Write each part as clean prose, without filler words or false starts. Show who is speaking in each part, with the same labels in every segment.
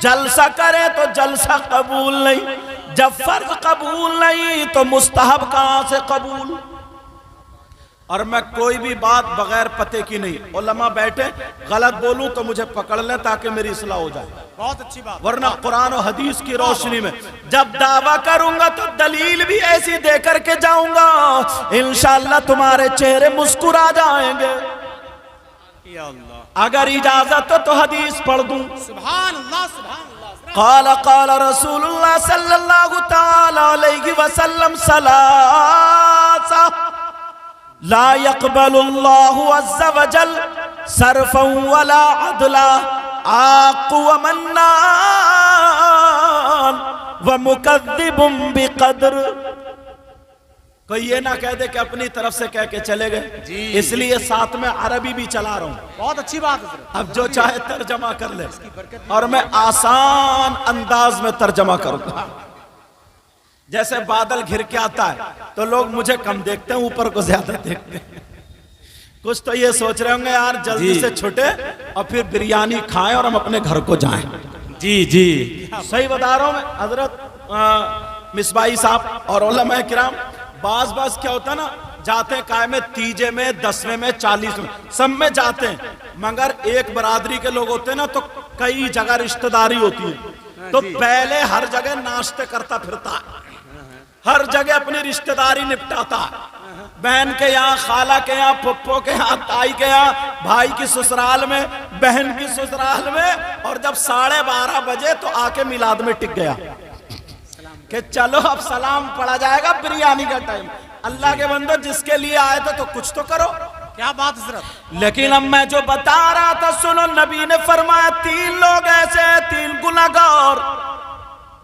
Speaker 1: جلسہ کرے تو جلسہ قبول نہیں، جب فرض قبول نہیں تو مستحب کہاں سے قبول؟ اور میں کوئی بھی بات بغیر پتے کی نہیں، علماء بیٹھے غلط بولوں تو مجھے پکڑ لیں تاکہ میری اصلاح ہو جائے،
Speaker 2: بہت اچھی بات،
Speaker 1: ورنہ قرآن و حدیث کی روشنی میں جب دعویٰ کروں گا تو دلیل بھی ایسی دے کر کے جاؤں گا، انشاءاللہ تمہارے چہرے مسکرا جائیں گے۔
Speaker 2: یا اللہ،
Speaker 1: اگر اجازت ہو تو حدیث پڑھ دوں۔
Speaker 2: سبحان اللہ سبحان اللہ۔
Speaker 1: قال قال رسول اللہ صلی اللہ تعالی علیہ وسلم ثلاثہ لا يقبل اللہ عز وجل صرفا ولا عدلا عاق ومنان ومکذب بقدر۔ کوئی یہ نہ کہہ دے کہ اپنی طرف سے کہہ کے چلے گئے، اس لیے ساتھ میں عربی بھی چلا رہا ہوں،
Speaker 2: بہت اچھی بات حضرت،
Speaker 1: اب جو چاہے ترجمہ کر لے، اور میں آسان انداز میں ترجمہ کروں گا۔ جیسے بادل گھر کے آتا ہے تو لوگ مجھے کم دیکھتے ہیں، اوپر کو زیادہ دیکھتے ہیں۔ کچھ تو یہ سوچ رہے ہوں گے یار جلدی سے چھٹے اور پھر بریانی کھائیں اور ہم اپنے گھر کو جائیں۔
Speaker 2: جی جی
Speaker 1: صحیح بتا رہا ہوں میں حضرت مصباحی صاحب اور علماء کرام، بعض کیا ہوتا ہے نا، جاتے ہیں قائم تیجے میں، 10ویں میں، 40 میں، سب میں جاتے ہیں، مگر ایک برادری کے لوگ ہوتے ہیں نا تو کئی جگہ رشتہ داری ہوتی ہے، تو پہلے ہر جگہ ناشتے کرتا پھرتا ہے، ہر جگہ اپنی رشتہ داری نپٹاتا ہے، بہن کے یہاں، خالہ کے یہاں، پھپھو کے یہاں، تائی کے یہاں، بھائی کی سسرال میں، بہن کی سسرال میں، اور جب 12:30 بجے تو آ کے میلاد میں ٹک گیا کہ چلو اب سلام پڑھا جائے گا، بریانی کا ٹائم۔ اللہ کے بندو جس کے لیے آئے تو کچھ تو کرو،
Speaker 2: کیا بات حضرت۔
Speaker 1: لیکن اب میں جو بتا رہا تھا سنو، نبی نے فرمایا 3 لوگ ایسے ہیں، 3 گناہگار۔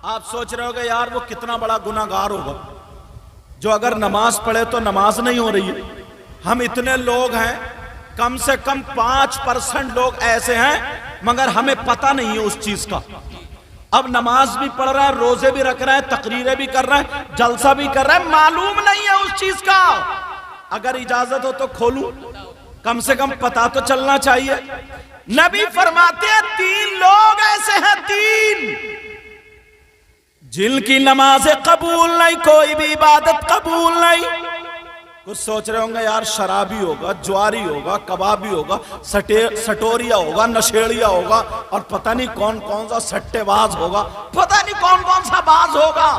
Speaker 1: آپ سوچ رہے ہوگے یار وہ کتنا بڑا گناہگار ہوگا جو اگر نماز پڑھے تو نماز نہیں ہو رہی ہے۔ ہم اتنے لوگ ہیں، کم سے کم 5% لوگ ایسے ہیں مگر ہمیں پتہ نہیں ہے اس چیز کا۔ اب نماز بھی پڑھ رہا ہے، روزے بھی رکھ رہا ہے، تقریریں بھی کر رہا ہے، جلسہ بھی کر رہا ہے، معلوم نہیں ہے اس چیز کا۔ اگر اجازت ہو تو کھولوں، کم سے کم پتہ تو چلنا چاہیے۔ نبی فرماتے ہیں 3 لوگ ایسے ہیں، 3 جن کی نماز قبول نہیں، کوئی بھی عبادت قبول نہیں۔ کچھ سوچ رہے ہوں گے یار شرابی ہوگا، جواری ہوگا، کبابی ہوگا، سٹوریا ہوگا، نشیڑیا ہوگا، اور پتہ نہیں کون سا سٹے باز ہوگا، پتہ نہیں کون سا باز ہوگا،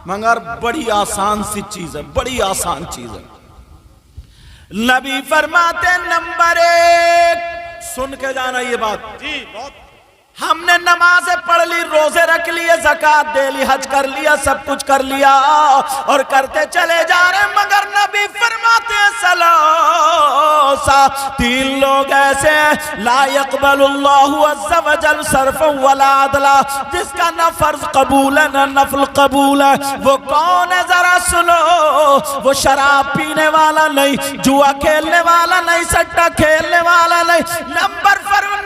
Speaker 1: مگر بڑی آسان سی چیز ہے، بڑی آسان چیز ہے۔ نبی فرماتے نمبر 1، سن کے جانا یہ بات،
Speaker 2: جی بہت،
Speaker 1: ہم نے نمازیں پڑھ لی، روزے رکھ لیے، زکوٰۃ دے لی، حج کر لیا، سب کچھ کر لیا اور کرتے چلے جا رہے ہیں، مگر نبی فرماتے ہیں ثلاثہ، 3 لوگ ایسے ہیں لا يقبل اللہ عز وجل صرفا ولا عدلا، جس کا نہ فرض قبول ہے نہ نفل قبول ہے۔ وہ کون ہے ذرا سنو، وہ شراب پینے والا نہیں، جوا کھیلنے والا نہیں، سٹا کھیلنے والا نہیں۔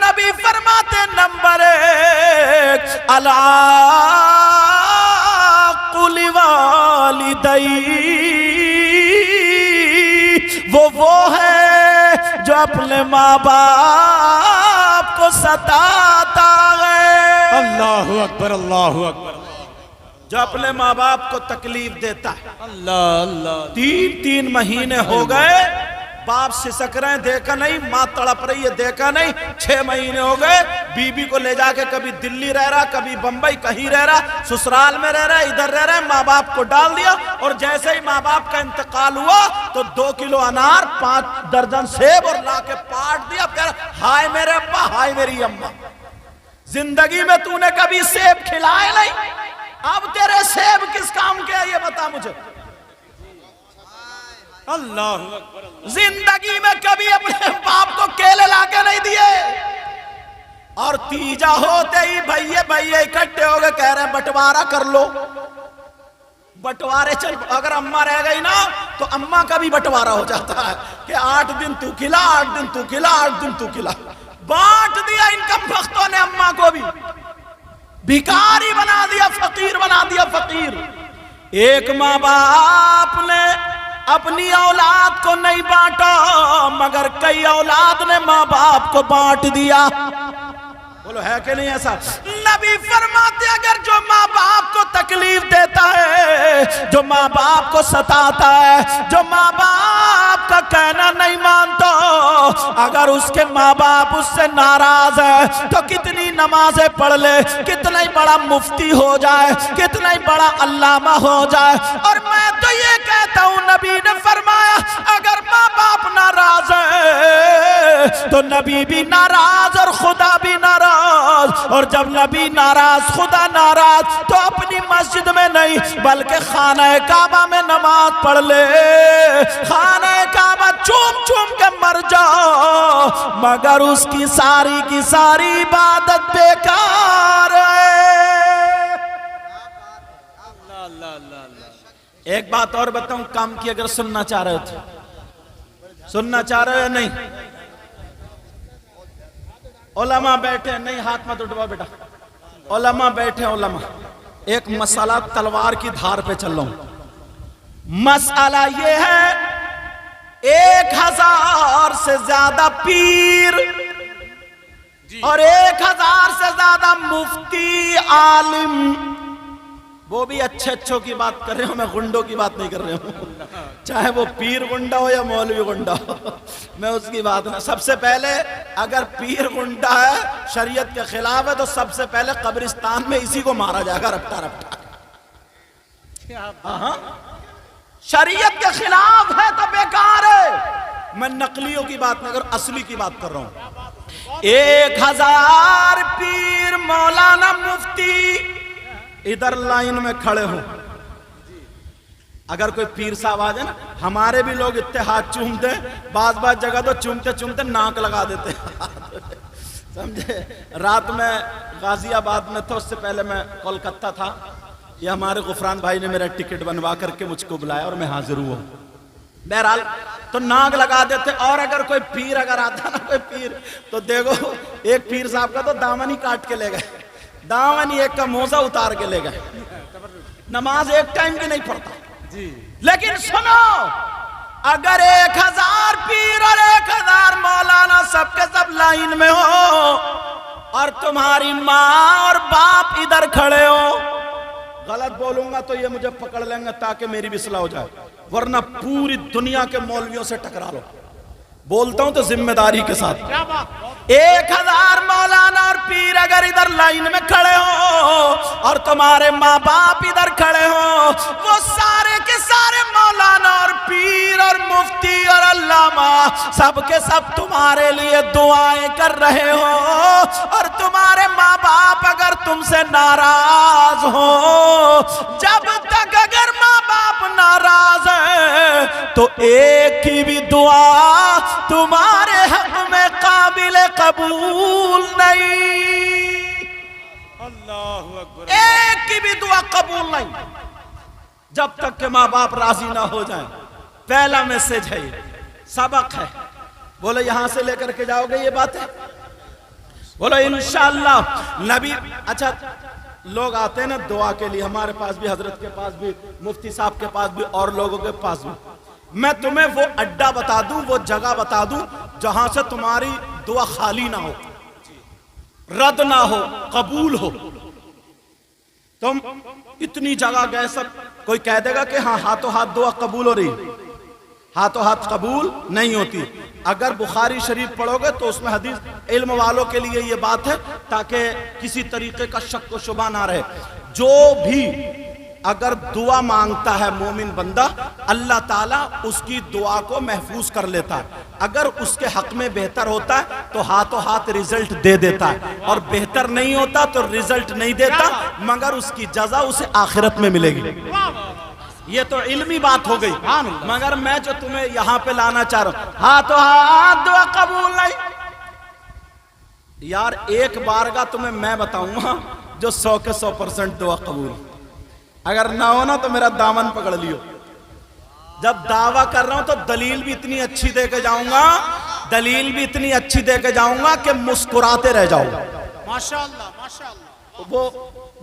Speaker 1: نبی فرماتے نمبر 1 العاق لوالدی، وہ ہے جو اپنے ماں باپ کو ستاتا ہے۔
Speaker 2: اللہ اکبر اللہ اکبر،
Speaker 1: جو اپنے ماں باپ کو تکلیف دیتا ہے۔
Speaker 2: اللہ اللہ،
Speaker 1: 3 مہینے ہو گئے، باپ سسک رہے ہیں دیکھا نہیں، ماں تڑپ رہی ہے دیکھا نہیں، 6 مہینے ہو گئے، بیوی کو لے جا کے کبھی دلی رہ رہا، کبھی بمبئی، کہیں رہ رہا، سسرال میں رہ رہا، ادھر رہ رہا ہے، ماں باپ کو ڈال دیا، اور جیسے ہی ماں باپ کا انتقال ہوا تو 2 کلو انار، 5 درجن سیب اور لا کے پاٹ دیا، کہہ رہا ہائے میرے ابا، ہائے میری اماں، زندگی میں تو نے کبھی سیب کھلائے نہیں، اب تیرے سیب کس کام کے ہے یہ بتا مجھے۔
Speaker 2: اللہ اکبر،
Speaker 1: زندگی میں کبھی اپنے باپ کو کیلے لا کے نہیں دیے، اور تیجا ہوتے ہی بھائیے اکٹھے ہو گئے، کہہ رہے ہیں بٹوارہ کر لو، بٹوارے چل، اگر اماں رہ گئی نا تو اماں کا بھی بٹوارہ ہو جاتا ہے کہ 8 دن تو کھلا، 8 دن تو کھلا، 8 دن تو کھلا، بانٹ دیا ان کم بختوں نے اماں کو بھی، بھکاری بنا دیا، فقیر بنا دیا، فقیر۔ ایک ماں باپ نے اپنی اولاد کو نہیں بانٹا، مگر کئی اولاد نے ماں باپ کو بانٹ دیا۔ بولو ہے کہ نہیں ایسا؟ نبی فرماتے اگر جو ماں باپ کو تکلیف دیتا ہے، جو ماں باپ کو ستاتا ہے، جو ماں باپ کا کہنا نہیں مانتا، اگر اس کے ماں باپ اس سے ناراض ہے تو کتنی نمازیں پڑھ لے، کتنا ہی بڑا مفتی ہو جائے، کتنا ہی بڑا علامہ ہو جائے، اور میں تو یہ کہتا ہوں نبی نے فرمایا اگر ماں باپ ناراض ہے تو نبی بھی ناراض اور خدا بھی ناراض، اور جب نبی ناراض خدا ناراض تو اپنی مسجد میں نہیں بلکہ خانہ کعبہ میں نماز پڑھ لے، خانہ کعبہ چوم چوم کے مر جاؤ مگر اس کی ساری عبادت بیکار ہے۔ ایک بات اور بتاؤں کام کی، اگر سننا چاہ رہے تھے، سننا چاہ رہے ہیں نہیں؟ علماء بیٹھے نہیں، ہاتھ مت اٹھاؤ بیٹا، علماء بیٹھے، علماء ایک مسئلہ تلوار کی دھار پہ چل رہا ہوں۔ مسئلہ یہ ہے 1000 سے زیادہ پیر اور 1000 سے زیادہ مفتی عالم، وہ بھی اچھے اچھوں کی بات کر رہے ہوں، میں غنڈوں کی بات نہیں کر رہا ہوں، چاہے وہ پیر غنڈا ہو یا مولوی غنڈا ہو، میں اس کی بات نہیں۔ سب سے پہلے اگر پیر غنڈا ہے، شریعت کے خلاف ہے، تو سب سے پہلے قبرستان میں اسی کو مارا جائے گا رپٹا رپٹا۔ شریعت کے خلاف ہے تو بیکار ہے۔ میں نقلیوں کی بات نہیں کر رہا، اصلی کی بات کر رہا ہوں۔ 1000 پیر مولانا مفتی ادھر لائن میں کھڑے ہوں، اگر کوئی پیر صاحب آ جائے نا، ہمارے بھی لوگ اتنے ہاتھ چومتے ہیں، بعض جگہ تو چومتے چومتے ناک لگا دیتے ہیں، سمجھے؟ رات میں غازی آباد میں تھا، اس سے پہلے میں کولکتہ تھا، یہ ہمارے غفران بھائی نے میرا ٹکٹ بنوا کر کے مجھ کو بلایا اور میں حاضر ہوا۔ بہرحال تو ناک لگا دیتے، اور اگر کوئی پیر اگر آتا نا، کوئی پیر، تو دیکھو ایک پیر صاحب کا تو دامن ہی کاٹ کے لے گئے، دامن ہی ایک کا موزہ اتار کے لے گئے، نماز ایک ٹائم کی نہیں پڑھتا۔ لیکن سنو، اگر 1000 پیر اور 1000 مولانا سب کے سب لائن میں ہو اور تمہاری ماں اور باپ ادھر کھڑے ہو، غلط بولوں گا تو یہ مجھے پکڑ لیں گے تاکہ میری بھی اصلاح ہو جائے، ورنہ پوری دنیا کے مولویوں سے ٹکرا لو، بولتا ہوں تو ذمہ داری کے ساتھ۔ 1000 مولانا اور پیر اگر ادھر لائن میں کھڑے ہو اور تمہارے ماں باپ ادھر کھڑے ہو، وہ سارے کے سارے مولانا اور پیر اور مفتی اور علامہ سب کے سب تمہارے لیے دعائیں کر رہے ہو، اور تمہارے ماں باپ اگر تم سے ناراض ہو، جب تک اگر ماں باپ ناراض ہیں تو ایک کی بھی دعا تمہارے حق میں قابل قبول نہیں،
Speaker 2: اللہ اکبر،
Speaker 1: ایک کی بھی دعا قبول نہیں جب تک کہ ماں باپ راضی نہ ہو جائیں۔ پہلا میسج ہے، یہ سبق ہے، بولو یہاں سے لے کر کے جاؤ گے یہ بات ہے، بولو انشاءاللہ نبی۔ اچھا لوگ آتے ہیں نا دعا کے لیے، ہمارے پاس بھی، حضرت کے پاس بھی، مفتی صاحب کے پاس بھی، اور لوگوں کے پاس بھی، میں تمہیں وہ اڈا بتا دوں، وہ جگہ بتا دوں جہاں سے تمہاری دعا خالی نہ ہو، رد نہ ہو، قبول ہو۔ تم اتنی جگہ گئے، سب کوئی کہہ دے گا کہ ہاں ہاتھوں ہاتھ دعا قبول ہو رہی، ہاتھوں ہاتھ قبول نہیں ہوتی۔ اگر بخاری شریف پڑھو گے تو اس میں حدیث، علم والوں کے لیے یہ بات ہے تاکہ کسی طریقے کا شک و شبہ نہ رہے، جو بھی اگر دعا مانگتا ہے مومن بندہ، اللہ تعالیٰ اس کی دعا کو محفوظ کر لیتا ہے۔ اگر اس کے حق میں بہتر ہوتا ہے تو ہاتھوں ہاتھ رزلٹ دے دیتا ہے، اور بہتر نہیں ہوتا تو رزلٹ نہیں دیتا، مگر اس کی جزا اسے آخرت میں ملے گی۔ یہ تو علمی بات ہو گئی، مگر میں جو تمہیں یہاں پہ لانا چاہ رہا ہوں، ہاتھوں ہاتھ دعا قبول نہیں۔ یار ایک بارگاہ تمہیں میں بتاؤں گا جو 100 کے 100% دعا قبول، اگر نہ ہونا تو میرا دامن پکڑ لیو۔ جب دعویٰ کر رہا ہوں تو دلیل بھی اتنی اچھی دے کے جاؤں گا، دلیل بھی اتنی اچھی دے کے جاؤں گا کہ مسکراتے رہ جاؤ۔
Speaker 2: ماشاءاللہ ماشاءاللہ۔
Speaker 1: وہ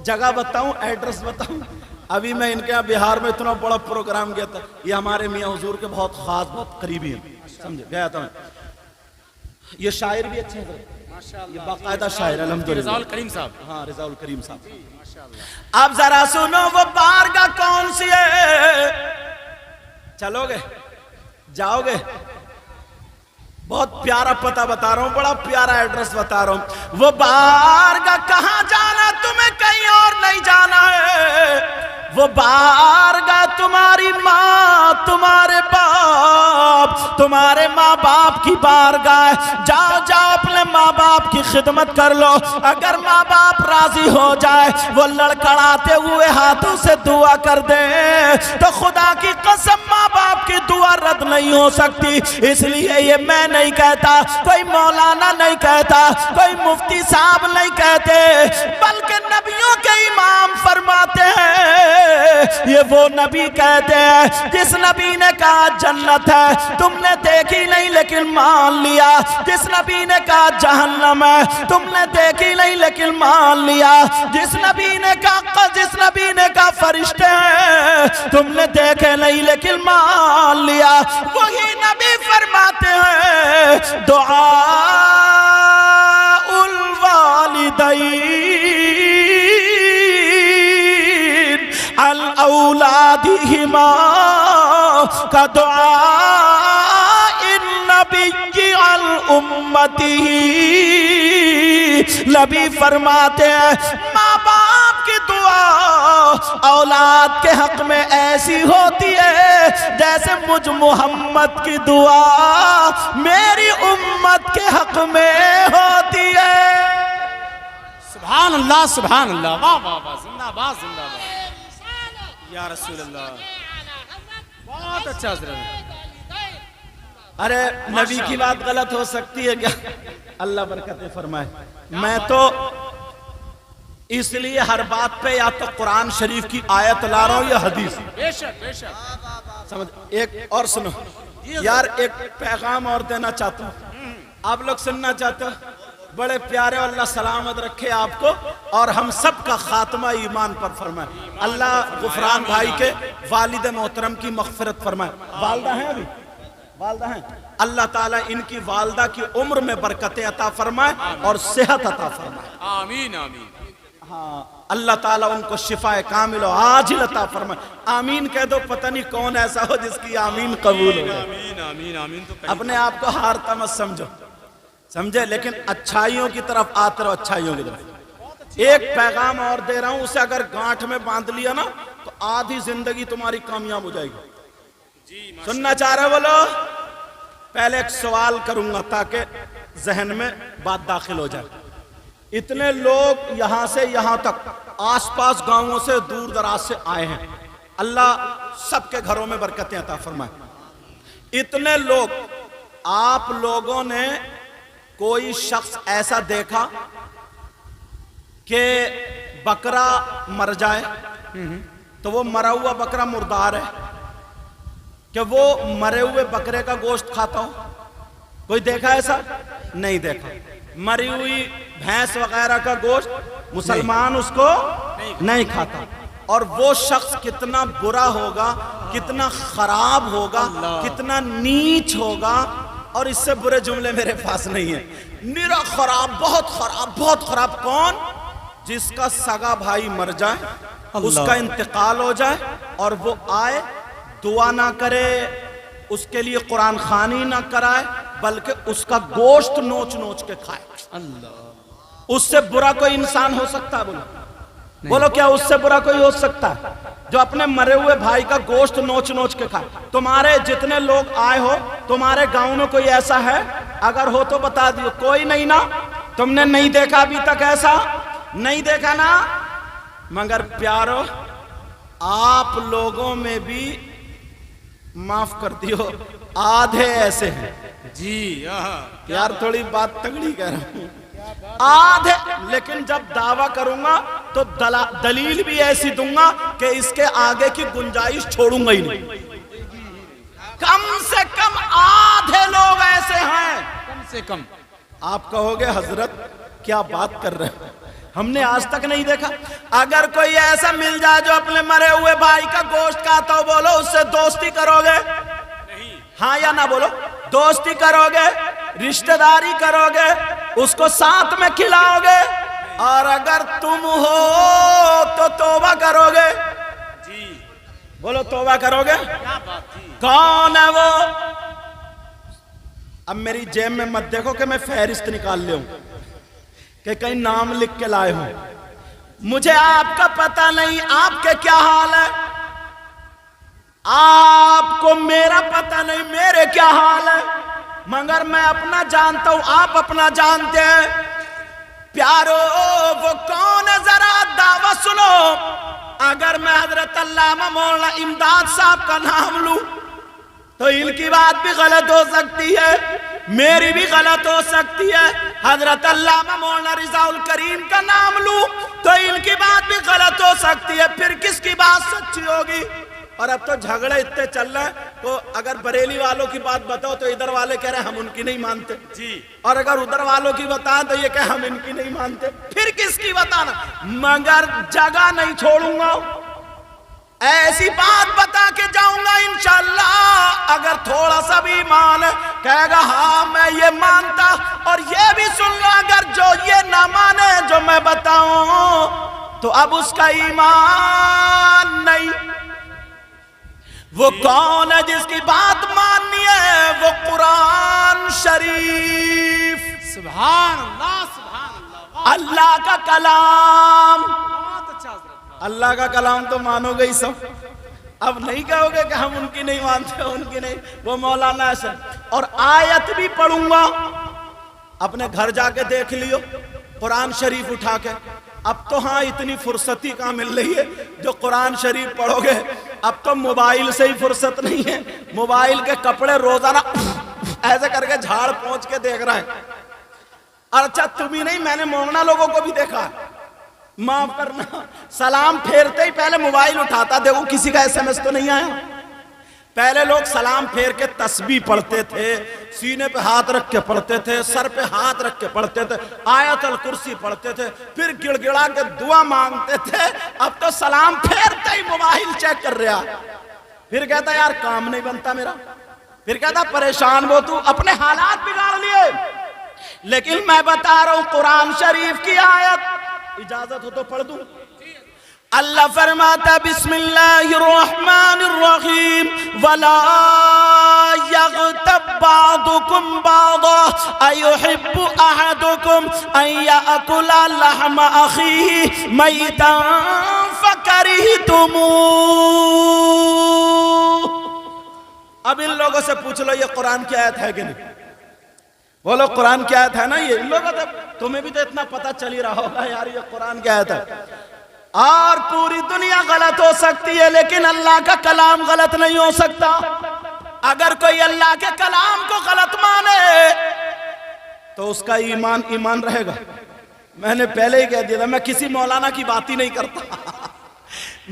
Speaker 1: جگہ بتاؤں، ایڈریس بتاؤں؟ ابھی میں ان کے یہاں بہار میں اتنا بڑا پروگرام گیا تھا، یہ ہمارے میاں حضور کے بہت خاص، بہت قریبی ہیں، سمجھے، گیا تھا میں۔ یہ شاعر بھی اچھے ہیں، یہ باقاعدہ شاعر
Speaker 2: رضا
Speaker 1: الحمدللہ.
Speaker 2: الکریم صاحب.
Speaker 1: ہاں رضا الکریم صاحب. اب ذرا سنو وہ بارگاہ کون سی ہے؟ چلو گے؟ جاؤ گے؟ بہت پیارا پتہ بتا رہا ہوں, بڑا پیارا ایڈریس بتا رہا ہوں. وہ بارگاہ کہاں جانا, تمہیں کہیں اور نہیں جانا ہے. وہ بارگاہ تمہاری ماں, تمہارے باپ, تمہارے ماں باپ کی بارگاہ ہے. جاؤ جاؤ اپنے ماں باپ کی خدمت کر لو. اگر ماں باپ راضی ہو جائے, وہ لڑکڑاتے ہوئے ہاتھوں سے دعا کر دے, تو خدا کی قسم ماں باپ کی دعا رد نہیں ہو سکتی. اس لیے یہ میں نہیں کہتا, کوئی مولانا نہیں کہتا, کوئی مفتی صاحب نہیں کہتے, بلکہ نبیوں کے امام فرماتے ہیں. یہ وہ نبی کہتے ہیں جس نبی نے کہا جنت ہے, تم نے دیکھی نہیں لیکن مان لیا. جس نبی نے کہا جہنم ہے, تم نے دیکھی نہیں لیکن مان لیا. جس نبی نے کہا فرشتے ہیں, تم نے دیکھے نہیں لیکن مان لیا. وہی نبی فرماتے ہیں دعاء الوالدین اولادہما کا دعاء النبی الامتی. نبی فرماتے ہیں ماں باپ کی دعا اولاد کے حق میں ایسی ہوتی ہے جیسے مجھ محمد کی دعا میری امت کے حق میں ہوتی ہے.
Speaker 2: سبحان اللہ سبحان اللہ. واہ واہ واہ, زندہ باد زندہ باد یا رسول اللہ. بہت اچھا حضرت.
Speaker 1: ارے نبی کی بات غلط ہو سکتی ہے کیا؟ اللہ برکتیں فرمائے. میں تو اس لیے ہر بات پہ یا تو قرآن شریف کی آیت لا رہا ہوں یا حدیث.
Speaker 2: بے شک بے شک.
Speaker 1: سمجھ. ایک اور سنو یار, ایک پیغام اور دینا چاہتا ہوں, آپ لوگ سننا چاہتے ہو. بڑے پیارے, اللہ سلامت رکھے آپ کو اور ہم سب کا خاتمہ ایمان پر فرمائے. اللہ غفران بھائی کے والد محترم کی مغفرت فرمائے. والدہ ہیں ابھی؟ والدہ ہیں. اللہ تعالیٰ ان کی والدہ کی عمر میں برکتیں عطا فرمائے اور صحت عطا فرمائے.
Speaker 2: آمین آمین.
Speaker 1: ہاں, اللہ تعالیٰ ان کو شفاء کامل و عاجل عطا فرمائے. آمین کہہ دو, پتہ نہیں کون ایسا ہو جس کی آمین قبول ہو جائے.
Speaker 2: آمین آمین آمین. تو
Speaker 1: اپنے آپ کو ہارتا مت سمجھو, سمجھے, لیکن اچھائیوں کی طرف آتے رہو, اچھائیوں کی طرف. ایک پیغام اور دے رہا ہوں, اسے اگر گانٹھ میں باندھ لیا نا تو آدھی زندگی تمہاری کامیاب ہو جائے گی. سننا چاہ رہے بولو؟ پہلے ایک سوال کروں گا تاکہ ذہن میں بات داخل ہو جائے. اتنے لوگ یہاں سے یہاں تک آس پاس گاؤں سے دور دراز سے آئے ہیں, اللہ سب کے گھروں میں برکتیں عطا فرمائے. اتنے لوگ, آپ لوگوں نے کوئی شخص ایسا دیکھا کہ بکرا مر جائے تو وہ مرا ہوا بکرا مردار ہے, کہ وہ مرے ہوئے بکرے کا گوشت کھاتا ہو؟ کوئی دیکھا ایسا؟ نہیں دیکھا. مری ہوئی بھینس وغیرہ کا گوشت مسلمان اس کو نہیں کھاتا. اور وہ شخص کتنا برا ہوگا, کتنا خراب ہوگا, کتنا نیچ ہوگا. اور اس سے برے جملے میرے پاس نہیں ہیں. نرا خراب, بہت خراب, بہت خراب. کون؟ جس کا سگا بھائی مر جائے, اس کا انتقال ہو جائے اور وہ آئے, دعا نہ کرے, اس کے لیے قرآن خوانی نہ کرائے, بلکہ اس کا گوشت نوچ نوچ کے کھائے. اس سے برا کوئی انسان ہو سکتا ہے؟ بولو بولو, کیا اس سے برا کوئی ہو سکتا ہے جو اپنے مرے ہوئے بھائی کا گوشت نوچ نوچ کے کھائے؟ تمہارے جتنے لوگ آئے ہو, تمہارے گاؤں میں کوئی ایسا ہے؟ اگر ہو تو بتا دیو. کوئی نہیں نا؟ تم نے نہیں دیکھا ابھی تک ایسا؟ نہیں دیکھا نا؟ مگر پیارو, آپ لوگوں میں بھی معاف کر دیو, آدھے ایسے ہیں.
Speaker 2: جی
Speaker 1: یار تھوڑی بات تگڑی کہہ رہا ہوں, آدھے. لیکن جب دعویٰ کروں گا تو دلیل بھی ایسی دوں گا کہ اس کے آگے کی گنجائش چھوڑوں گا ہی نہیں. کم سے کم آدھے لوگ ایسے ہیں,
Speaker 2: کم سے کم.
Speaker 1: آپ کہو گے حضرت کیا بات کر رہے ہیں, ہم نے آج تک نہیں دیکھا. اگر کوئی ایسا مل جائے جو اپنے مرے ہوئے بھائی کا گوشت کھاتا ہو, بولو اس سے دوستی کرو گے؟ ہاں یا نہ بولو. دوستی کرو گے, رشتہ داری کرو گے, اس کو ساتھ میں کھلاؤ گے، اور اگر تم ہو تو توبہ کرو گے۔
Speaker 2: جی
Speaker 1: بولو توبہ کرو گے؟
Speaker 2: کیا بات تھی۔
Speaker 1: کون ہے وہ؟ اب میری جیب میں مت دیکھو کہ میں فہرست نکال لے ہوں کہ کہیں نام لکھ کے لائے ہوں، مجھے آپ کا پتہ نہیں آپ کے کیا حال ہے، آپ کو میرا پتہ نہیں میرے کیا حال ہے، مگر میں اپنا جانتا ہوں، آپ اپنا جانتے ہیں۔ پیارو وہ کون ہے ذرا دعویٰ سنو۔ اگر میں حضرت علامہ مولانا امداد صاحب کا نام لوں تو ان کی بات بھی غلط ہو سکتی ہے، میری بھی غلط ہو سکتی ہے۔ حضرت علامہ مولانا رضا الکریم کا نام لوں تو ان کی بات بھی غلط ہو سکتی ہے، پھر کس کی بات سچی ہوگی؟ اور اب تو جھگڑے اتنے چل رہے ہیں، تو اگر بریلی والوں کی بات بتاؤ تو ادھر والے کہہ رہے ہیں ہم ان کی نہیں مانتے،
Speaker 2: جی
Speaker 1: اور اگر ادھر والوں کی بتائیں تو یہ کہ ہم ان کی نہیں مانتے، پھر کس کی بتانا؟ مگر جگہ نہیں چھوڑوں گا، ایسی بات بتا کے جاؤں گا انشاءاللہ۔ اگر تھوڑا سا بھی ایمان ہے کہے گا ہاں میں یہ مانتا، اور یہ بھی سن لو اگر جو یہ نہ مانے جو میں بتاؤں تو اب اس کا ایمان نہیں۔ وہ کون ہے جس کی بات ماننی ہے؟ وہ قرآن شریف،
Speaker 2: سبحان اللہ سبحان اللہ،
Speaker 1: اللہ کا کلام۔
Speaker 2: بہت اچھا حضرت۔
Speaker 1: اللہ کا کلام تو مانو گے ہی سب، اب نہیں کہو گے کہ ہم ان کی نہیں مانتے، ان کی نہیں۔ وہ مولانا ایسا، اور آیت بھی پڑھوں گا، اپنے گھر جا کے دیکھ لیو قرآن شریف اٹھا کے۔ اب تو ہاں اتنی فرصتی کہاں مل رہی ہے جو قرآن شریف پڑھو گے، اب تو موبائل سے ہی فرصت نہیں ہے، موبائل کے کپڑے روزانہ ایسے کر کے جھاڑ پہنچ کے دیکھ رہا ہے۔ اچھا تم ہی نہیں، میں نے مولانا لوگوں کو بھی دیکھا ہے، معاف کرنا، سلام پھیرتے ہی پہلے موبائل اٹھاتا، دیکھو کسی کا SMS تو نہیں آیا۔ پہلے لوگ سلام پھیر کے تسبیح پڑھتے تھے، سینے پہ ہاتھ رکھ کے پڑھتے تھے، سر پہ ہاتھ رکھ کے پڑھتے تھے، آیت الکرسی پڑھتے تھے، پھر گڑ گڑا کے دعا مانگتے تھے۔ اب تو سلام پھیرتے ہی موبائل چیک کر رہا، پھر کہتا یار کام نہیں بنتا میرا، پھر کہتا پریشان وہ تو اپنے حالات بگاڑ لیے۔ لیکن میں بتا رہا ہوں قرآن شریف کی آیت، اجازت ہو تو پڑھ دوں۔ اللہ فرماتا بسم اللہ الرحمن الرحیم وَلَا يَغْتَبْ بَعْضُكُمْ بَعْضًا أَيُحِبُّ أَحَدُكُمْ أَن يَأْكُلَ لَحْمَ أَخِيهِ مَيْتًا فَكَرِهْتُمُوهُ۔ اب ان لوگوں سے پوچھ لو یہ قرآن کی آیت ہے کہ نہیں؟ بولو قرآن کی آیت ہے نا یہ؟ ان لوگوں تمہیں بھی تو اتنا پتہ چل ہی رہا ہوگا یار یہ قرآن کی آیت ہے۔ اور پوری دنیا غلط ہو سکتی ہے لیکن اللہ کا کلام غلط نہیں ہو سکتا۔ اگر کوئی اللہ کے کلام کو غلط مانے تو اس کا ایمان ایمان رہے گا۔ میں نے پہلے ہی کہہ دیا تھا میں کسی مولانا کی بات ہی نہیں کرتا،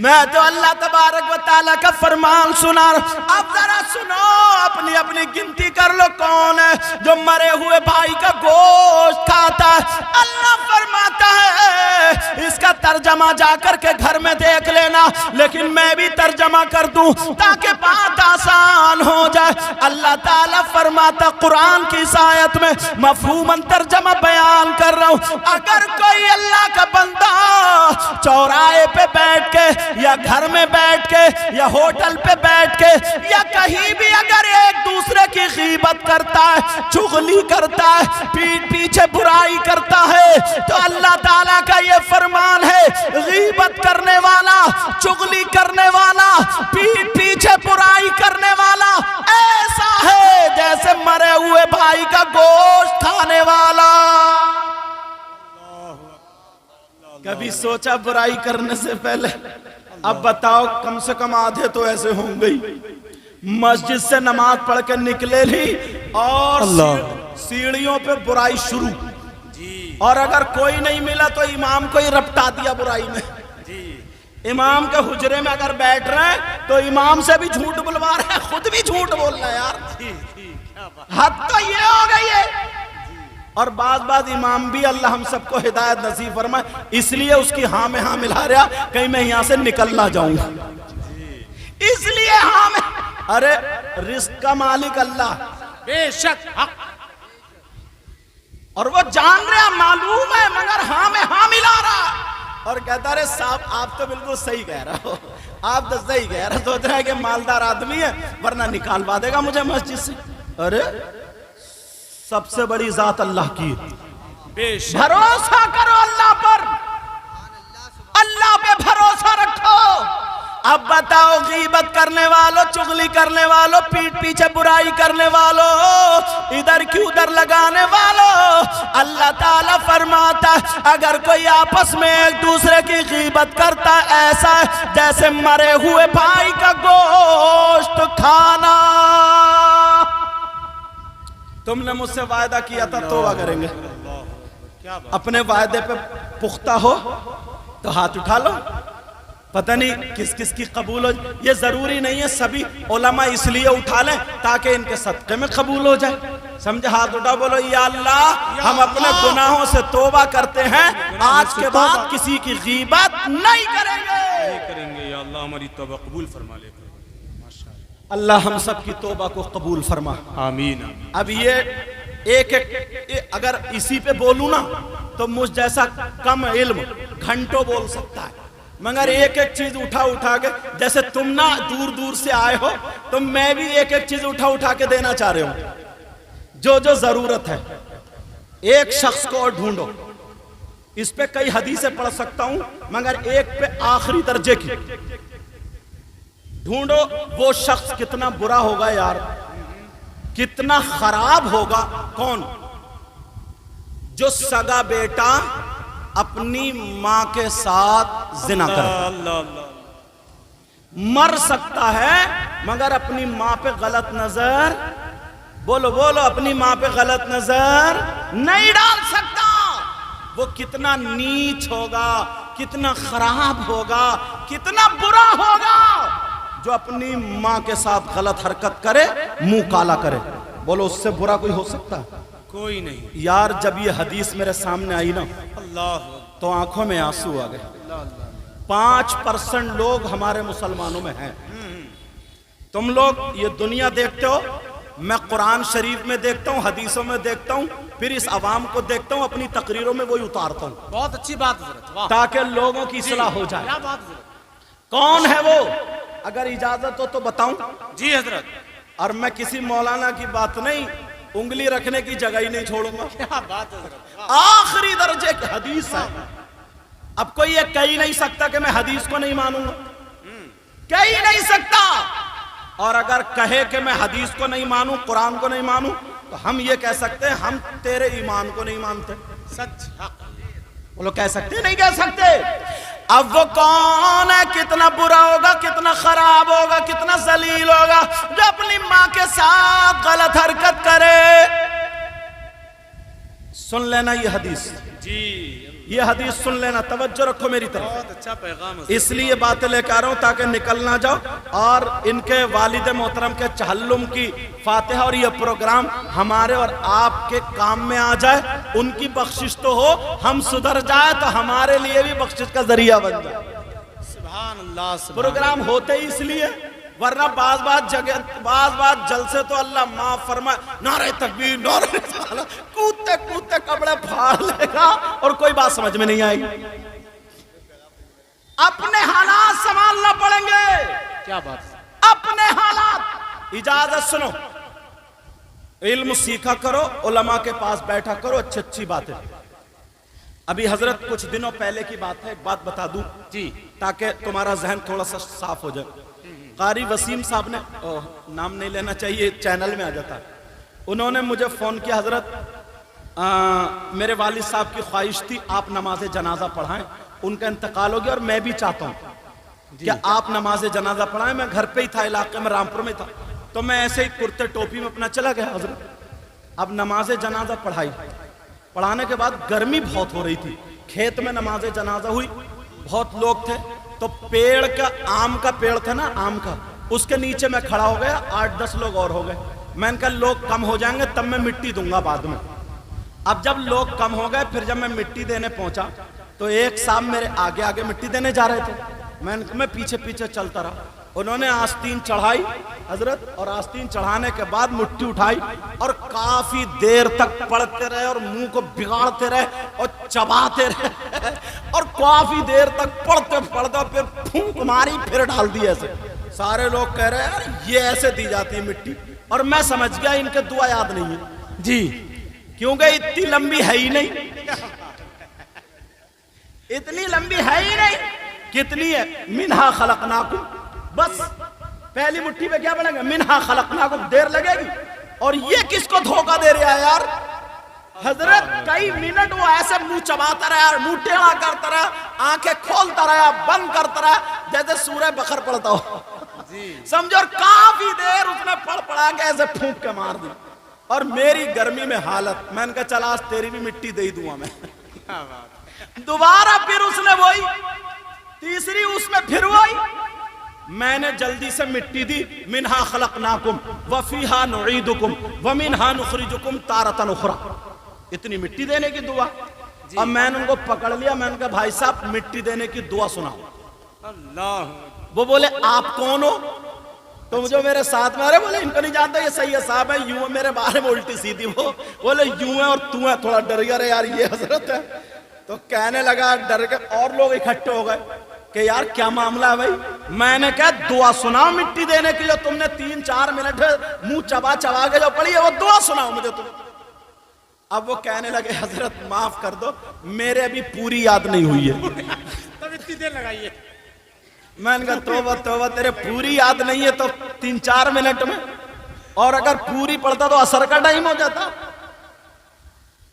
Speaker 1: میں تو اللہ تبارک و تعالیٰ کا فرمان سنا۔ اب ذرا سنو، اپنی اپنی گنتی کر لو کون ہے جو مرے ہوئے بھائی کا گوشت کھاتا ہے۔ اللہ فرماتا ہے اس کا ترجمہ جا کر کے گھر میں دیکھ لینا، لیکن میں بھی ترجمہ کر دوں تاکہ بات آسان ہو جائے۔ اللہ تعالیٰ فرماتا قرآن کی اس آیت میں مفہوماً ترجمہ بیان کر رہا ہوں۔ اگر کوئی اللہ کا بندہ چوراہے پہ بیٹھ کے یا گھر میں بیٹھ کے یا ہوٹل پہ بیٹھ کے یا کہیں بھی اگر ایک دوسرے کی غیبت کرتا ہے، چغلی کرتا ہے، پیٹھ پیچھے برائی کرتا ہے، تو اللہ تعالیٰ کا یہ فرمان ہے غیبت کرنے والا، چغلی کرنے والا، پیٹھ پیچھے برائی کرنے والا ایسا ہے جیسے مرے ہوئے بھائی کا گوشت کھانے والا۔ کبھی سوچا برائی کرنے سے پہلے؟ اب بتاؤ کم سے کم آدھے تو ایسے ہوں گئی مسجد سے نماز پڑھ کے نکلے لی اور سیڑھیوں پہ برائی شروع، اور اگر کوئی نہیں ملا تو امام کو ہی رپٹا دیا برائی میں۔ امام کے حجرے میں اگر بیٹھ رہے ہیں تو امام سے بھی جھوٹ بلوا رہے ہیں، خود بھی جھوٹ بول رہے ہیں یار، حد تو یہ ہو گئی ہے۔ اور بعض امام بھی اللہ ہم سب کو ہدایت نصیب فرمائے، اس لیے اس کی ہاں میں ہاں ملا رہا کہیں میں یہاں سے نکل نہ جاؤں، اس لیے ہاں میں۔ ارے رزق کا مالک اللہ،
Speaker 2: بے شک حق۔
Speaker 1: اور وہ جان رہا معلوم ہے مگر ہاں میں ہاں ملا رہا اور کہتا رہے صاحب آپ تو بالکل صحیح کہہ رہا ہو آپ تو صحیح کہہ رہا سوچ رہا ہے کہ مالدار آدمی ہے ورنہ نکالوا دے گا مجھے مسجد سے ارے سب سے بڑی ذات اللہ کی
Speaker 2: بے شک
Speaker 1: بھروسہ کرو اللہ پر اللہ پہ بھروسہ رکھو اب بتاؤ غیبت کرنے والوں چغلی کرنے والوں پیٹ پیچھے برائی کرنے والوں ادھر کی ادھر لگانے والوں اللہ تعالیٰ فرماتا ہے اگر کوئی آپس میں ایک دوسرے کی غیبت کرتا ایسا ہے جیسے مرے ہوئے بھائی کا گوشت کھانا تم نے مجھ سے وعدہ کیا تھا توبہ کریں گے اپنے وعدے پہ پختہ ہو تو ہاتھ اٹھا لو پتہ نہیں کس کس کی قبول ہو یہ ضروری نہیں ہے سبھی علماء اس لیے اٹھا لیں تاکہ ان کے صدقے میں قبول ہو جائے سمجھے ہاتھ اٹھا بولو یا اللہ ہم اپنے گناہوں سے توبہ کرتے ہیں آج کے بعد کسی کی غیبت نہیں کریں گے
Speaker 2: یا اللہ ہماری توبہ قبول فرما لے
Speaker 1: اللہ ہم سب کی توبہ کو قبول فرما
Speaker 2: آمین
Speaker 1: اب یہ ایک اگر اسی پہ بولوں نا تو مجھ جیسا کم علم گھنٹوں بول سکتا ہے مگر ایک ایک چیز اٹھا کے جیسے تم نہ دور دور سے آئے ہو تو میں بھی ایک ایک چیز اٹھا کے دینا چاہ رہے ہوں جو ضرورت ہے ایک شخص کو اور ڈھونڈو اس پہ کئی حدیثیں پڑھ سکتا ہوں مگر ایک پہ آخری درجے کی ڈھونڈو وہ شخص کتنا برا ہوگا یار کتنا خراب ہوگا کون جو سگا بیٹا اپنی ماں کے ساتھ زنا کرتا مر سکتا ہے مگر اپنی ماں پہ غلط نظر بولو اپنی ماں پہ غلط نظر نہیں ڈال سکتا وہ کتنا نیچ ہوگا کتنا خراب ہوگا کتنا برا ہوگا جو اپنی ماں کے ساتھ غلط حرکت کرے منہ کالا کرے بولو اس سے برا کوئی ہو سکتا ہے
Speaker 2: کوئی نہیں
Speaker 1: یار جب یہ حدیث میرے سامنے آئی نا
Speaker 2: اللہ
Speaker 1: تو آنکھوں میں آنسو آ گئے 5% لوگ ہمارے مسلمانوں میں ہیں تم لوگ یہ دنیا دیکھتے ہو میں قرآن شریف میں دیکھتا ہوں حدیثوں میں دیکھتا ہوں پھر اس عوام کو دیکھتا ہوں اپنی تقریروں میں وہی اتارتا ہوں
Speaker 2: بہت اچھی بات حضرت
Speaker 1: تاکہ لوگوں کی اصلاح ہو جائے
Speaker 2: کیا بات حضرت
Speaker 1: کون ہے وہ اگر اجازت ہو تو بتاؤں
Speaker 2: جی حضرت
Speaker 1: اور میں کسی مولانا کی بات نہیں انگلی رکھنے کی جگہ ہی نہیں چھوڑوں گا
Speaker 2: کیا بات حضرت
Speaker 1: آخری درجے کی حدیث ہے اب کوئی یہ کہہ نہیں سکتا کہ میں حدیث کو نہیں مانوں گا کہہ نہیں سکتا اور اگر کہے کہ میں حدیث کو نہیں مانوں قرآن کو نہیں مانوں تو ہم یہ کہہ سکتے ہیں ہم تیرے ایمان کو نہیں مانتے
Speaker 2: سچ حق
Speaker 1: بولو کہہ سکتے نہیں کہہ سکتے اب وہ کون ہے کتنا برا ہوگا کتنا خراب ہوگا کتنا ذلیل ہوگا جو اپنی ماں کے ساتھ غلط حرکت کرے سن لینا یہ حدیث
Speaker 2: جی
Speaker 1: یہ حدیث سن لینا توجہ رکھو میری طرف
Speaker 2: بہت اچھا پیغام
Speaker 1: اس لیے باتیں لے کے آ رہا ہوں تاکہ نکل نہ جاؤ اور ان کے والد محترم کے چہلم کی فاتحہ اور یہ پروگرام ہمارے اور آپ کے کام میں آ جائے ان کی بخشش تو ہو ہم سدھر جائے تو ہمارے لیے بھی بخشش کا ذریعہ بن جائے
Speaker 2: سبحان اللہ
Speaker 1: پروگرام ہوتے ہی اس لیے ورنہ بعض بات جلسے تو اللہ معاف فرمائے نعرہ تکبیر نعرہ رسالت کودتے کپڑے پھاڑ لے گا اور کوئی بات سمجھ میں نہیں آئے گی اپنے حالات سنبھالنا پڑیں گے
Speaker 2: کیا بات
Speaker 1: اپنے حالات اجازت سنو علم سیکھا کرو علماء کے پاس بیٹھا کرو اچھی باتیں ابھی حضرت کچھ دنوں پہلے کی بات ہے ایک بات بتا دوں
Speaker 2: جی
Speaker 1: تاکہ تمہارا ذہن تھوڑا سا صاف ہو جائے قاری وسیم صاحب نے نام نہیں لینا چاہیے چینل میں آ جاتا ہے انہوں نے مجھے فون کیا حضرت میرے والد صاحب کی خواہش تھی آپ نماز جنازہ پڑھائیں ان کا انتقال ہو گیا اور میں بھی چاہتا ہوں کہ آپ نماز جنازہ پڑھائیں میں گھر پہ ہی تھا علاقے میں رامپور میں تھا تو میں ایسے ہی کرتے ٹوپی میں اپنا چلا گیا حضرت اب نماز جنازہ پڑھانے کے بعد گرمی بہت ہو رہی تھی کھیت میں نماز جنازہ ہوئی بہت لوگ تھے تو پیڑ کا آم کا پیڑ تھا نا آم کا اس کے نیچے میں کھڑا ہو گیا 8-10 لوگ اور ہو گئے میں نے کہا لوگ کم ہو جائیں گے تب میں مٹی دوں گا بعد میں اب جب لوگ کم ہو گئے پھر جب میں مٹی دینے پہنچا تو ایک صاحب میرے آگے مٹی دینے جا رہے تھے میں پیچھے چلتا رہا انہوں نے آستین چڑھائی حضرت، اور آستین چڑھانے کے بعد مٹھی اٹھائی اور کافی دیر تک پڑھتے رہے اور منہ کو بگاڑتے رہے اور چباتے رہے اور کافی دیر تک پڑھتے پڑھتے پھر پھونک ماری، پھر ڈال دی ایسے. سارے لوگ کہہ رہے ہیں یہ ایسے دی جاتی ہے مٹی، اور میں سمجھ گیا ان کے دعا یاد نہیں ہے
Speaker 2: جی،
Speaker 1: کیونکہ اتنی لمبی ہے ہی نہیں، اتنی لمبی ہے ہی نہیں. کتنی ہے؟ منہا خلقناکم، بس پہلی مٹھی پہ کیا بنے گا؟ منہا خلقناکم. دیر لگے گی. اور یہ کس کو دھوکہ دے رہا ہے یار؟ حضرت کئی منٹ وہ ایسے منہ چباتا رہا، منہ ٹیڑھا کرتا رہا، آنکھیں کھولتا رہا، بند کرتا رہا، جیسے سورہ بقر پڑھتا ہو سمجھو. اور کافی دیر اس نے پڑھا کے ایسے پھونک کے مار دی. اور میری گرمی میں حالت، میں نے کہا چل آج تیری بھی مٹی دے ہی دوں میں. دوبارہ پھر اس نے وہی، تیسری اس میں پھر وہی. میں نے جلدی سے مٹی دی. منہا خلقناکم وفیہا نعیدکم ومنہا نخرجکم تارۃ اخری. اتنی مٹی دینے کی دعا. اب میں نے ان کو پکڑ لیا، میں نے کہا بھائی صاحب مٹی دینے کی دعا سناؤ.
Speaker 2: اللہ.
Speaker 1: وہ بولے آپ کون ہو؟ تم جو میرے ساتھ میں، ارے بولے ان کو نہیں جانتا، یہ سید صاحب ہے، یوں ہے میرے بارے میں الٹی سیدھی. وہ بولے یوں ہے اور تو ہے. تھوڑا ڈر گیا، رے یار یہ حضرت ہے. تو کہنے لگا ڈر کے، اور لوگ اکٹھے ہو گئے کہ یار کیا معاملہ ہے بھائی؟ میں نے کہا دعا سناؤ مٹی دینے کی، جو تم نے 3-4 منٹ منہ چبا چبا کے جو پڑھی ہے وہ دعا سناؤ مجھے تم. اب وہ کہنے لگے حضرت معاف کر دو، میرے ابھی پوری یاد نہیں ہوئی ہے.
Speaker 2: تب اتنی دیر لگائیے.
Speaker 1: میں نے کہا توبہ توبہ، تیرے پوری یاد نہیں ہے تو 3-4 منٹ میں، اور اگر پوری پڑھتا تو عصر کا ٹائم ہو جاتا.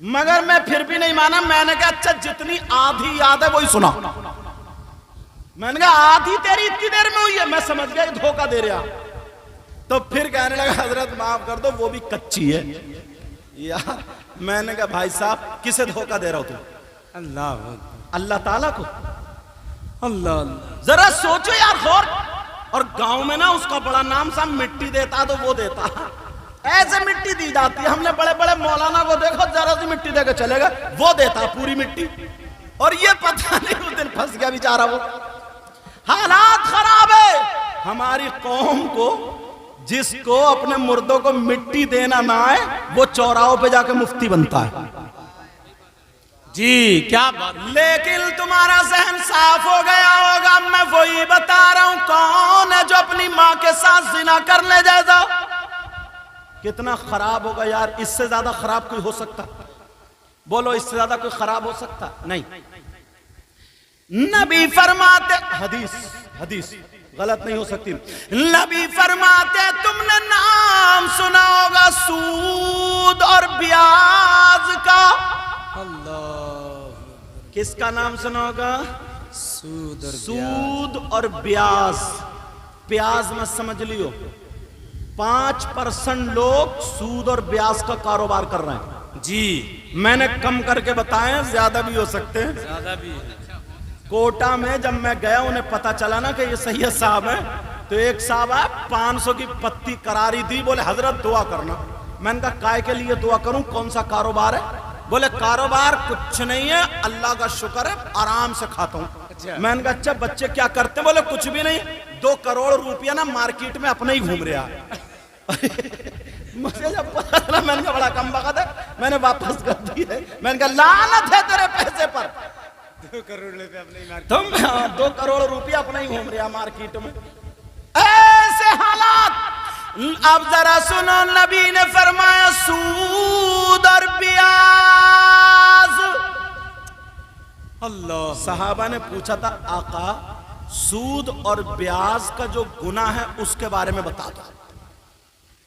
Speaker 1: مگر میں پھر بھی نہیں مانا. میں نے کہا اچھا جتنی آدھی یاد ہے وہی سنا. میں نے کہا آدھی تیری اتنی دیر میں ہوئی ہے. میں سمجھ گیا دھوکہ دے رہا. تو پھر کہنے لگا حضرت معاف کر دو، وہ بھی کچی ہے یار. میں نے کہا بھائی صاحب کسے دھوکہ دے رہا ہو تم؟
Speaker 2: اللہ
Speaker 1: اللہ تعالیٰ کو.
Speaker 2: اللہ اللہ.
Speaker 1: ذرا سوچو یار غور. اور گاؤں میں نا اس کا بڑا نام سا مٹی دیتا تو وہ دیتا، ایسے مٹی دی جاتی ہے. ہم نے بڑے بڑے مولانا کو دیکھو ذرا سی مٹی دے کے چلے گا، وہ دیتا پوری مٹی. اور یہ پتہ نہیں اس دن پھنس گیا بیچارہ. وہ حالات خراب ہے ہماری قوم کو. جس کو اپنے مردوں کو مٹی دینا نہ آئے وہ چوراہوں پہ جا کے مفتی بنتا ہے.
Speaker 2: جی کیا بات.
Speaker 1: لیکن تمہارا ذہن صاف ہو گیا ہوگا. میں وہی بتا رہا ہوں، کون ہے جو اپنی ماں کے ساتھ زنا کرنے جیسا؟ کتنا خراب ہوگا یار. اس سے زیادہ خراب کوئی ہو سکتا؟ بولو اس سے زیادہ کوئی خراب ہو سکتا؟ نہیں. نبی فرماتے، حدیث غلط نہیں ہو سکتی. نبی فرماتے تم نے نام سنا ہوگا سود اور بیاج کا.
Speaker 2: اللہ.
Speaker 1: کس کا نام سنا ہوگا؟
Speaker 2: سود
Speaker 1: اور بیاج. پیاز میں سمجھ لیو 5% لوگ سود اور بیاج کا کاروبار کر رہے ہیں.
Speaker 2: جی
Speaker 1: میں نے کم کر کے بتائیں، زیادہ بھی ہو سکتے ہیں.
Speaker 2: زیادہ بھی ہے.
Speaker 1: کوٹا میں جب میں گیا انہیں پتا چلا نا کہ یہ سید صاحب ہیں، تو ایک صاحب ہے 500 کی پتی کراری دی. بولے حضرت دعا کرنا. میں نے کہا کائے کے لیے دعا کروں؟ کون سا کاروبار ہے؟ بولے کاروبار کچھ نہیں ہے، اللہ کا شکر ہے، آرام سے کھاتا ہوں. میں نے کہا اچھا بچے کیا کرتے ہیں؟ بولے کچھ بھی نہیں، 2 کروڑ روپیہ نا مارکیٹ میں اپنے ہی گھوم رہا. مجھے جب پتا چلا میں نے کہا بڑا کم بخت ہے، میں نے واپس کر دی ہے. میں نے کہا لعنت ہے تیرے پیسے پر.
Speaker 2: 2 کروڑ روپے اپنے ہی مارکیٹ.
Speaker 1: تم 2 کروڑ روپیہ اپنا ہی گھوم رہا مارکیٹ میں. ایسے حالات. اب ذرا سنو، نبی نے فرمایا سود اور بیاج.
Speaker 2: اللہ.
Speaker 1: صحابہ نے پوچھا تھا آقا سود اور بیاج کا جو گناہ ہے اس کے بارے میں بتا دو.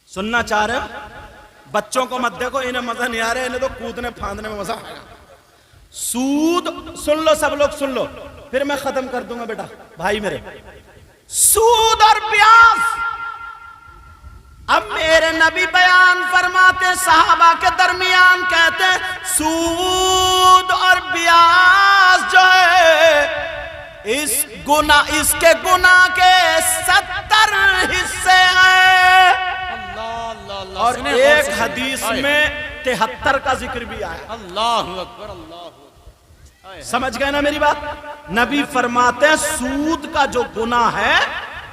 Speaker 1: سننا چاہ رہے ہو؟ بچوں کو مت دیکھو، انہیں مزہ نہیں آ رہا، انہیں تو کودنے پھاندنے میں مزہ آئے گا. سود سن لو، سب لوگ سن لو، پھر میں ختم کر دوں گا بیٹا بھائی میرے. سود اور بیاج. اب میرے نبی بیان فرماتے صحابہ کے درمیان کہتے ہیں سود اور بیاج جو ہے اس کے گناہ کے 70 حصے ہیں. اور ایک حدیث میں 73 کا ذکر بھی آیا.
Speaker 2: اللہ اکبر. اللہ.
Speaker 1: سمجھ گئے نا میری بات؟ نبی فرماتے ہیں سود کا جو گناہ ہے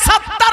Speaker 1: 70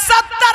Speaker 1: 70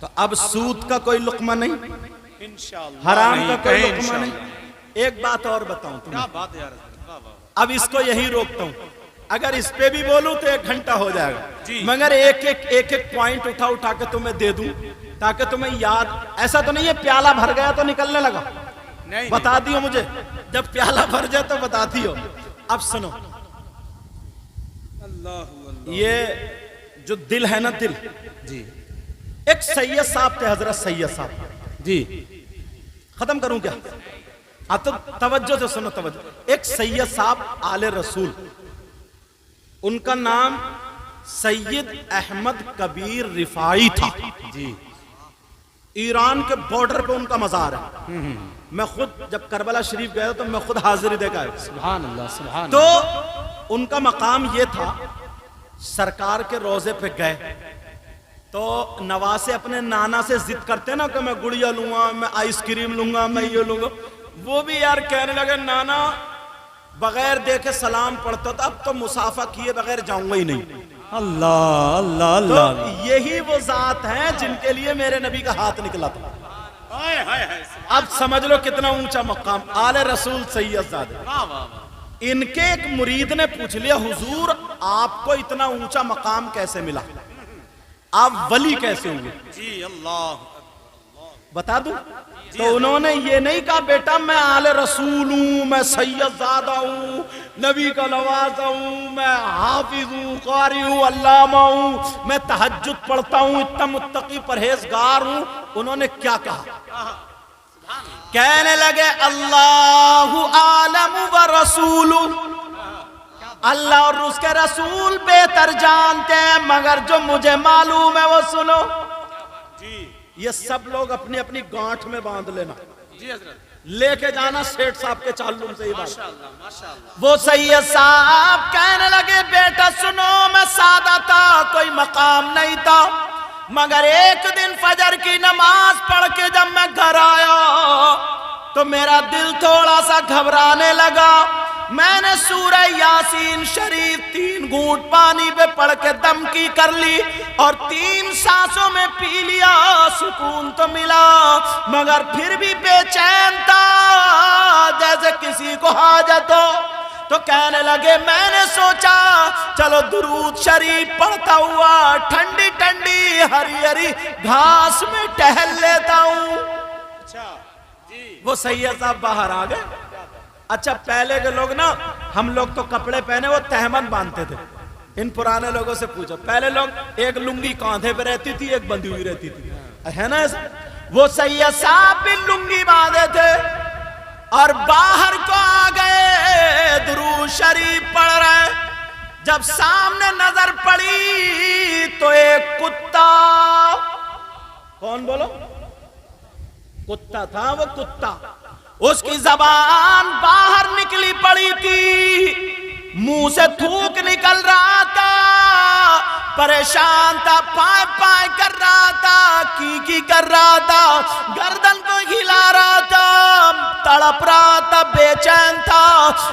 Speaker 1: تو اب سود کا کوئی لقمہ نہیں،
Speaker 2: انشاءاللہ
Speaker 1: حرام
Speaker 2: نہیں
Speaker 1: کا کوئی
Speaker 2: کہیں
Speaker 1: لقمہ
Speaker 2: انشاءاللہ۔
Speaker 1: نہیں۔ ایک بات اور بتاؤں تمہیں،
Speaker 2: کیا بات ہے یا رسول اللہ، واہ واہ۔
Speaker 1: اب اس کو یہی روکتا ہوں، اگر اس پہ بھی بولوں تو 1 گھنٹہ ہو جائے گا،
Speaker 2: جی۔
Speaker 1: مگر ایک پوائنٹ اٹھا کے تمہیں دے دوں تاکہ تمہیں یاد، ایسا تو نہیں ہے پیالہ بھر گیا تو نکلنے لگا،
Speaker 2: نہیں
Speaker 1: بتا دیو مجھے جب پیالہ بھر جائے تو بتاتی ہو۔ اب سنو،
Speaker 2: اللہ
Speaker 1: یہ جو دل ہے نا، دل،
Speaker 2: جی
Speaker 1: ایک سید صاحب تھے، حضرت سید صاحب،
Speaker 2: جی
Speaker 1: ختم کروں کیا؟ اب تو توجہ سے سنو، توجہ۔ ایک سید صاحب آل رسول، ان کا نام سید احمد کبیر رفاعی تھا،
Speaker 2: جی
Speaker 1: ایران کے بارڈر پہ ان کا مزار ہے۔ میں خود جب کربلا شریف گیا تو میں خود حاضری دے کے آیا۔
Speaker 2: سبحان اللہ سبحان
Speaker 1: تو
Speaker 2: اللہ۔
Speaker 1: ان کا مقام یہ تھا، سرکار کے روزے پہ گئے تو نواسے اپنے نانا سے ضد کرتے نا کہ میں گڑیا لوں گا، میں آئس کریم لوں گا، میں یہ لوں گا، وہ بھی یار کہنے لگے نانا بغیر دیکھے سلام پڑھتا تھا، اب تو مسافہ کیے بغیر جاؤں گا ہی نہیں۔
Speaker 2: اللہ اللہ
Speaker 1: تو
Speaker 2: اللہ۔
Speaker 1: یہی وہ ذات ہیں جن کے لیے میرے نبی کا ہاتھ نکلا تھا۔
Speaker 2: ہائے ہائے ہائے،
Speaker 1: اب سمجھ لو کتنا اونچا مقام، آل رسول سید زادے۔
Speaker 2: واہ واہ واہ۔
Speaker 1: ان کے ایک مرید نے پوچھ لیا، حضور آپ کو اتنا اونچا مقام کیسے ملا، آپ ولی کیسے ہوئے؟
Speaker 2: جی اللہ
Speaker 1: بتا دوں؟ تو انہوں نے یہ نہیں کہا بیٹا میں آل رسول ہوں، میں سید زادہ ہوں، نبی کا نوازہ ہوں، میں حافظ ہوں، قاری ہوں، علامہ ہوں، میں تہجد پڑھتا ہوں، اتنا متقی پرہیزگار ہوں۔ انہوں نے کیا کہا؟ کہنے لگے اللہ عالم و رسول، اللہ اور اس کے رسول بہتر جانتے ہیں، مگر جو مجھے معلوم ہے وہ سنو۔
Speaker 2: جی
Speaker 1: یہ سب لوگ اپنی اپنی گانٹھ میں باندھ لینا،
Speaker 2: جی حضرت،
Speaker 1: لے کے جانا سیٹھ صاحب کے چالوں سے ہی بات۔
Speaker 2: ماشاءاللہ ماشاءاللہ۔
Speaker 1: وہ سید صاحب کہنے لگے بیٹا سنو، میں سادہ تھا، کوئی مقام نہیں تھا، مگر ایک دن فجر کی نماز پڑھ کے جب میں گھر آیا تو میرا دل تھوڑا سا گھبرانے لگا، میں نے سورہ یاسین شریف 3 گھونٹ پانی پہ پڑھ کے دم کی کر لی اور 3 سانسوں میں پی لیا، سکون تو ملا مگر پھر بھی بے چین تھا جیسے کسی کو حاجت ہو۔ تو کہنے لگے میں نے سوچا چلو درود شریف پڑھتا ہوا ٹھنڈی ٹھنڈی ہری ہری گھاس میں ٹہل لیتا ہوں۔
Speaker 2: اچھا جی
Speaker 1: وہ سید صاحب باہر آ گئے۔ اچھا پہلے کے لوگ نا، ہم لوگ تو کپڑے پہنے وہ تہمت باندھتے تھے، ان پرانے لوگوں سے پوچھو، پہلے لوگ ایک لنگی کاندھے پہ رہتی تھی، ایک بندھی ہوئی رہتی تھی، ہے نا ایسا؟ وہ سید صاحب بھی لنگی باندھے تھے اور باہر کو آ گئے، درود شریف پڑھ رہے، جب سامنے نظر پڑی تو ایک کتا، کون بولو؟ کتا تھا وہ کتا، اس کی زبان باہر نکلی پڑی تھی، منہ سے تھوک نکل رہا تھا، پریشان تھا، پائے پائے کر رہا تھا، کی کر رہا تھا، گردن کو ہلا رہا تھا، تڑپ رہا تھا، بے چین تھا۔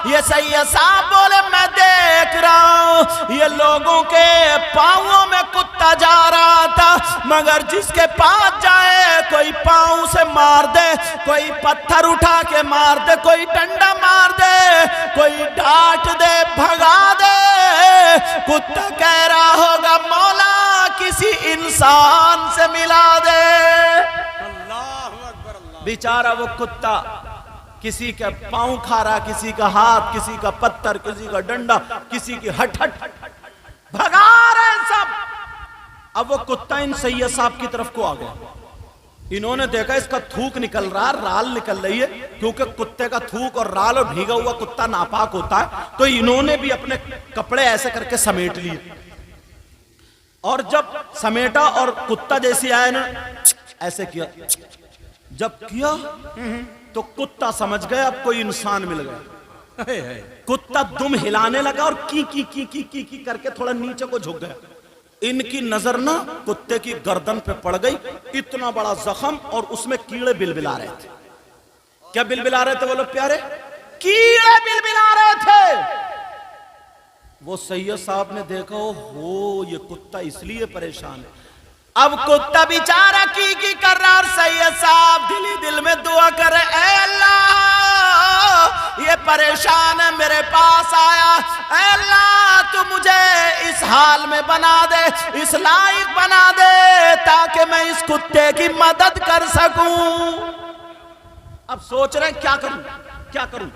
Speaker 1: یہ سید صاحب بولے میں دیکھ رہا ہوں یہ لوگوں کے پاؤں میں کتا جا رہا تھا، مگر جس کے پاس جائے کوئی پاؤں سے مار دے، کوئی پتھر اٹھا کے مار دے، کوئی ڈنڈا مار دے، کوئی ڈانٹ دے، بھگا دے، کتا کہہ رہا ہوگا مولا کسی انسان سے ملا دے۔
Speaker 2: اللہ اکبر اللہ۔
Speaker 1: بیچارہ وہ کتا کسی کا پاؤں کھا رہا، کسی کا ہاتھ، کسی کا پتھر، کسی کا ڈنڈا، کسی کی ہٹ بھگا رہے سب۔ اب وہ کتا ان سید صاحب کی طرف کو آ گیا، انہوں نے دیکھا اس کا تھوک نکل رہا، رال نکل رہی ہے، کیونکہ کتے کا تھوک اور رال اور بھیگا ہوا کتا ناپاک ہوتا ہے، تو انہوں نے بھی اپنے کپڑے ایسے کر کے سمیٹ لیے، اور جب سمیٹا اور کتا جیسی آیا نا ایسے کیا، جب کیا تو کتا سمجھ گیا اب کوئی انسان مل گیا، کتا دم ہلانے لگا اور کی کر کے تھوڑا نیچے کو جھک گیا، ان کی نظر نہ کتے کی گردن پہ پڑ گئی، اتنا بڑا زخم اور اس میں کیڑے بلبلا رہے تھے۔ کیا بلبلا رہے تھے وہ لوگ پیارے؟ کیڑے بلبلا رہے تھے۔ وہ سید صاحب نے دیکھا ہو یہ کتا اس لیے پریشان ہے، اب کتا بیچارہ کی کر رہا اور سید صاحب دلی دل میں دعا کر رہے اے اللہ یہ پریشان ہے میرے پاس آیا اے اللہ تو مجھے اس حال میں بنا دے اس لائق بنا دے تاکہ میں اس کتے کی مدد کر سکوں. اب سوچ رہے ہیں کیا کروں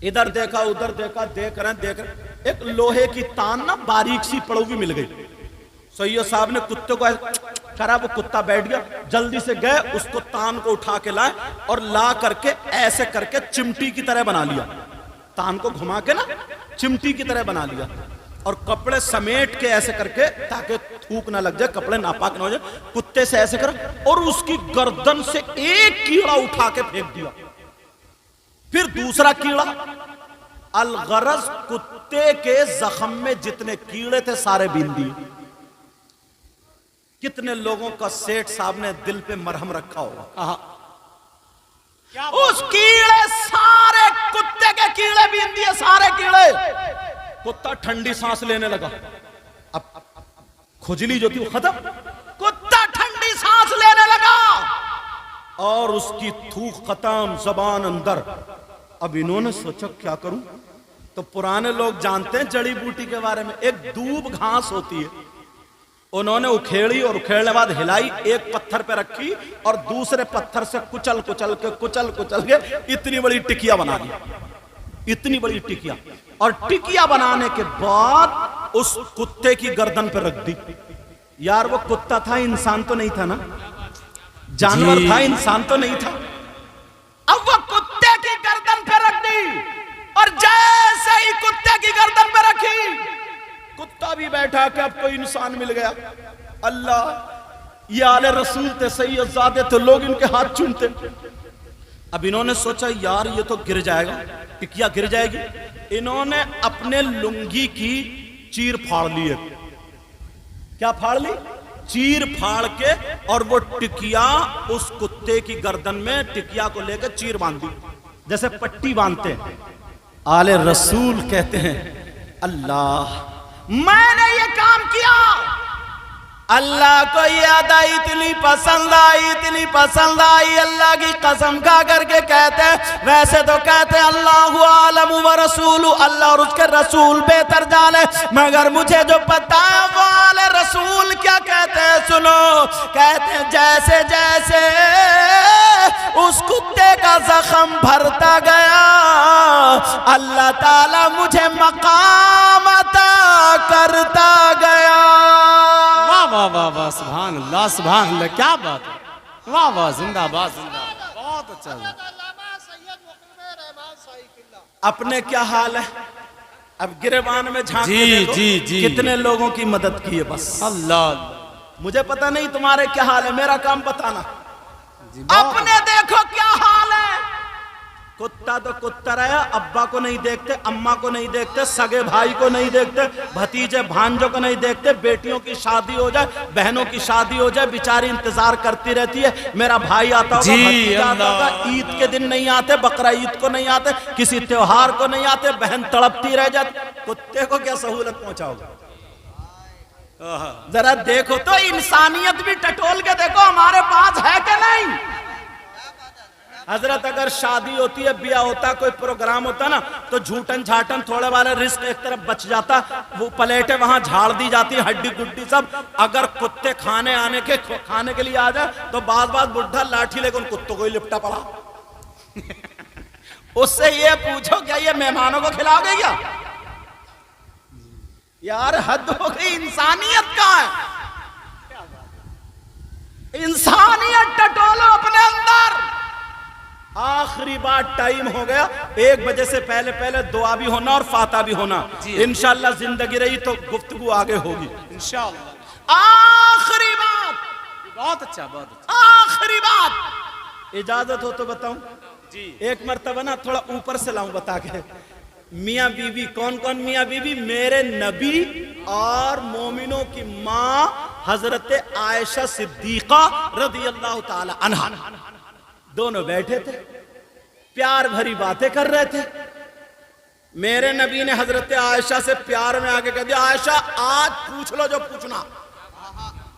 Speaker 1: ادھر دیکھا ادھر دیکھا دیکھ رہے ایک لوہے کی تان نا باریک سی پڑو بھی مل گئی. سید صاحب نے کتے کو کرا وہ کتا بیٹھ گیا جلدی سے گئے اس کو تان کو اٹھا کے لائے اور لا کر کے ایسے کر کے چمٹی کی طرح بنا لیا تان کو گھما کے نا چمٹی کی طرح بنا لیا اور کپڑے سمیٹ کے ایسے کر کے تاکہ تھوک نہ لگ جائے کپڑے ناپاک نہ ہو جائے کتے سے ایسے کرا اور اس کی گردن سے ایک کیڑا اٹھا کے پھینک دیا پھر دوسرا کیڑا الغرض کتے کے زخم میں جتنے کیڑے تھے سارے بین دیے. کتنے لوگوں کا سیٹ صاحب نے دل پہ مرہم رکھا ہوگا اس کیڑے سارے کتے کے کیڑے بین دیے سارے کیڑے کتا ٹھنڈی سانس لینے لگا اب کھجلی جو تھی وہ ختم کتا ٹھنڈی سانس لینے لگا اور اس کی تھوک ختم زبان اندر. اب انہوں نے سوچا کیا کروں تو پرانے لوگ جانتے ہیں جڑی بوٹی کے بارے میں ایک دوب گھاس ہوتی ہے انہوں نے اکھیڑی اور اکھیڑنے بعد ہلائی ایک پتھر پہ رکھی اور دوسرے پتھر سے کچل کے اتنی بڑی ٹکیا بنا لی اتنی بڑی ٹکیا اور ٹکیا بنانے کے بعد اس کتے کی گردن پہ رکھ دی. یار وہ کتا تھا انسان تو نہیں تھا نا جانور تھا انسان تو نہیں تھا. اب وہ کتے کی گردن پہ رکھ دی اور جیسے ہی کتے کی گردن پہ رکھی کتا بھی بیٹھا کہ اب کوئی انسان مل گیا. اللہ یہ آل رسول تھے سید زادے تھے لوگ ان کے ہاتھ چومتے. اب انہوں نے سوچا یار یہ تو گر جائے گا ٹکیا گر جائے گی. انہوں نے اپنے لنگی کی چیر پھاڑ لی ہے. کیا پھاڑ لی چیر پھاڑ کے اور وہ ٹکیا اس کتے کی گردن میں ٹکیا کو لے کے چیر باندھ دی جیسے پٹی باندھتے ہیں. آل رسول کہتے ہیں اللہ میں نے یہ کام کیا اللہ کو یہ ادا اتنی پسند آئی اللہ کی قسم کھا کر کے کہتے ہیں ویسے تو کہتے ہیں اللہ عالم و رسول اللہ اور اس کے رسول بہتر جانے مگر مجھے جو پتا ہے وہ آل رسول کیا کہتے ہیں سنو کہتے ہیں جیسے جیسے اس کتے کا زخم بھرتا گیا اللہ تعالی مجھے مقام عطا کرتا گیا.
Speaker 2: واہ واہ واہ سبحان اللہ کیا بات ہے واہ واہ زندہ باد بہت اچھا.
Speaker 1: اپنے کیا حال ہے اب گریبان میں جھانک کے دیکھو کتنے لوگوں کی مدد کی ہے بس
Speaker 2: اللہ.
Speaker 1: مجھے پتا نہیں تمہارے کیا حال ہے میرا کام بتانا. اپنے دیکھو کیا حال ہے. کتا تو کتا رہا ابا کو نہیں دیکھتے اماں کو نہیں دیکھتے سگے بھائی کو نہیں دیکھتے بھتیجے بھانجوں کو نہیں دیکھتے بیٹیوں کی شادی ہو جائے بہنوں کی شادی ہو جائے بیچاری انتظار کرتی رہتی ہے میرا بھائی آتا ہوگا بھتیجا آتا ہوگا عید کے دن نہیں آتے بقرہ عید کو نہیں آتے کسی تہوار کو نہیں آتے بہن تڑپتی رہ جاتی. کتے کو کیا سہولت پہنچاؤ گا ذرا دیکھو تو انسانیت بھی ٹٹول کے دیکھو ہمارے پاس ہے کہ نہیں. حضرت اگر شادی ہوتی ہے بیاہ ہوتا کوئی پروگرام ہوتا نا تو جھوٹن جھاٹن تھوڑے والے رزق ایک طرف بچ جاتا وہ پلیٹیں وہاں جھاڑ دی جاتی ہڈی گڈی سب. اگر کتے کھانے کے لیے آ جائے تو بعض بڈھا لاٹھی لے کے ان کتوں کو ہی لپٹا پڑا. اس سے یہ پوچھو کیا یہ مہمانوں کو کھلاؤ گے کیا یار حد ہو گئی. انسانیت کہاں ہے انسانیت ٹٹولو اپنے اندر. آخری بار ٹائم ہو گیا 1 بجے سے پہلے دعا بھی ہونا اور فاتحہ بھی ہونا انشاءاللہ زندگی رہی تو گفتگو آگے ہوگی انشاءاللہ. آخری بات
Speaker 2: بہت اچھا
Speaker 1: آخری بات اجازت ہو تو بتاؤں ایک مرتبہ نا تھوڑا اوپر سے لاؤں بتا کے. میاں بیوی کون میاں بیوی میرے نبی اور مومنوں کی ماں حضرت عائشہ صدیقہ رضی اللہ تعالی عنہا دونوں بیٹھے تھے پیار بھری باتیں کر رہے تھے. میرے نبی نے حضرت عائشہ سے پیار میں آگے کہہ دیا عائشہ آج پوچھ لو جو پوچھنا.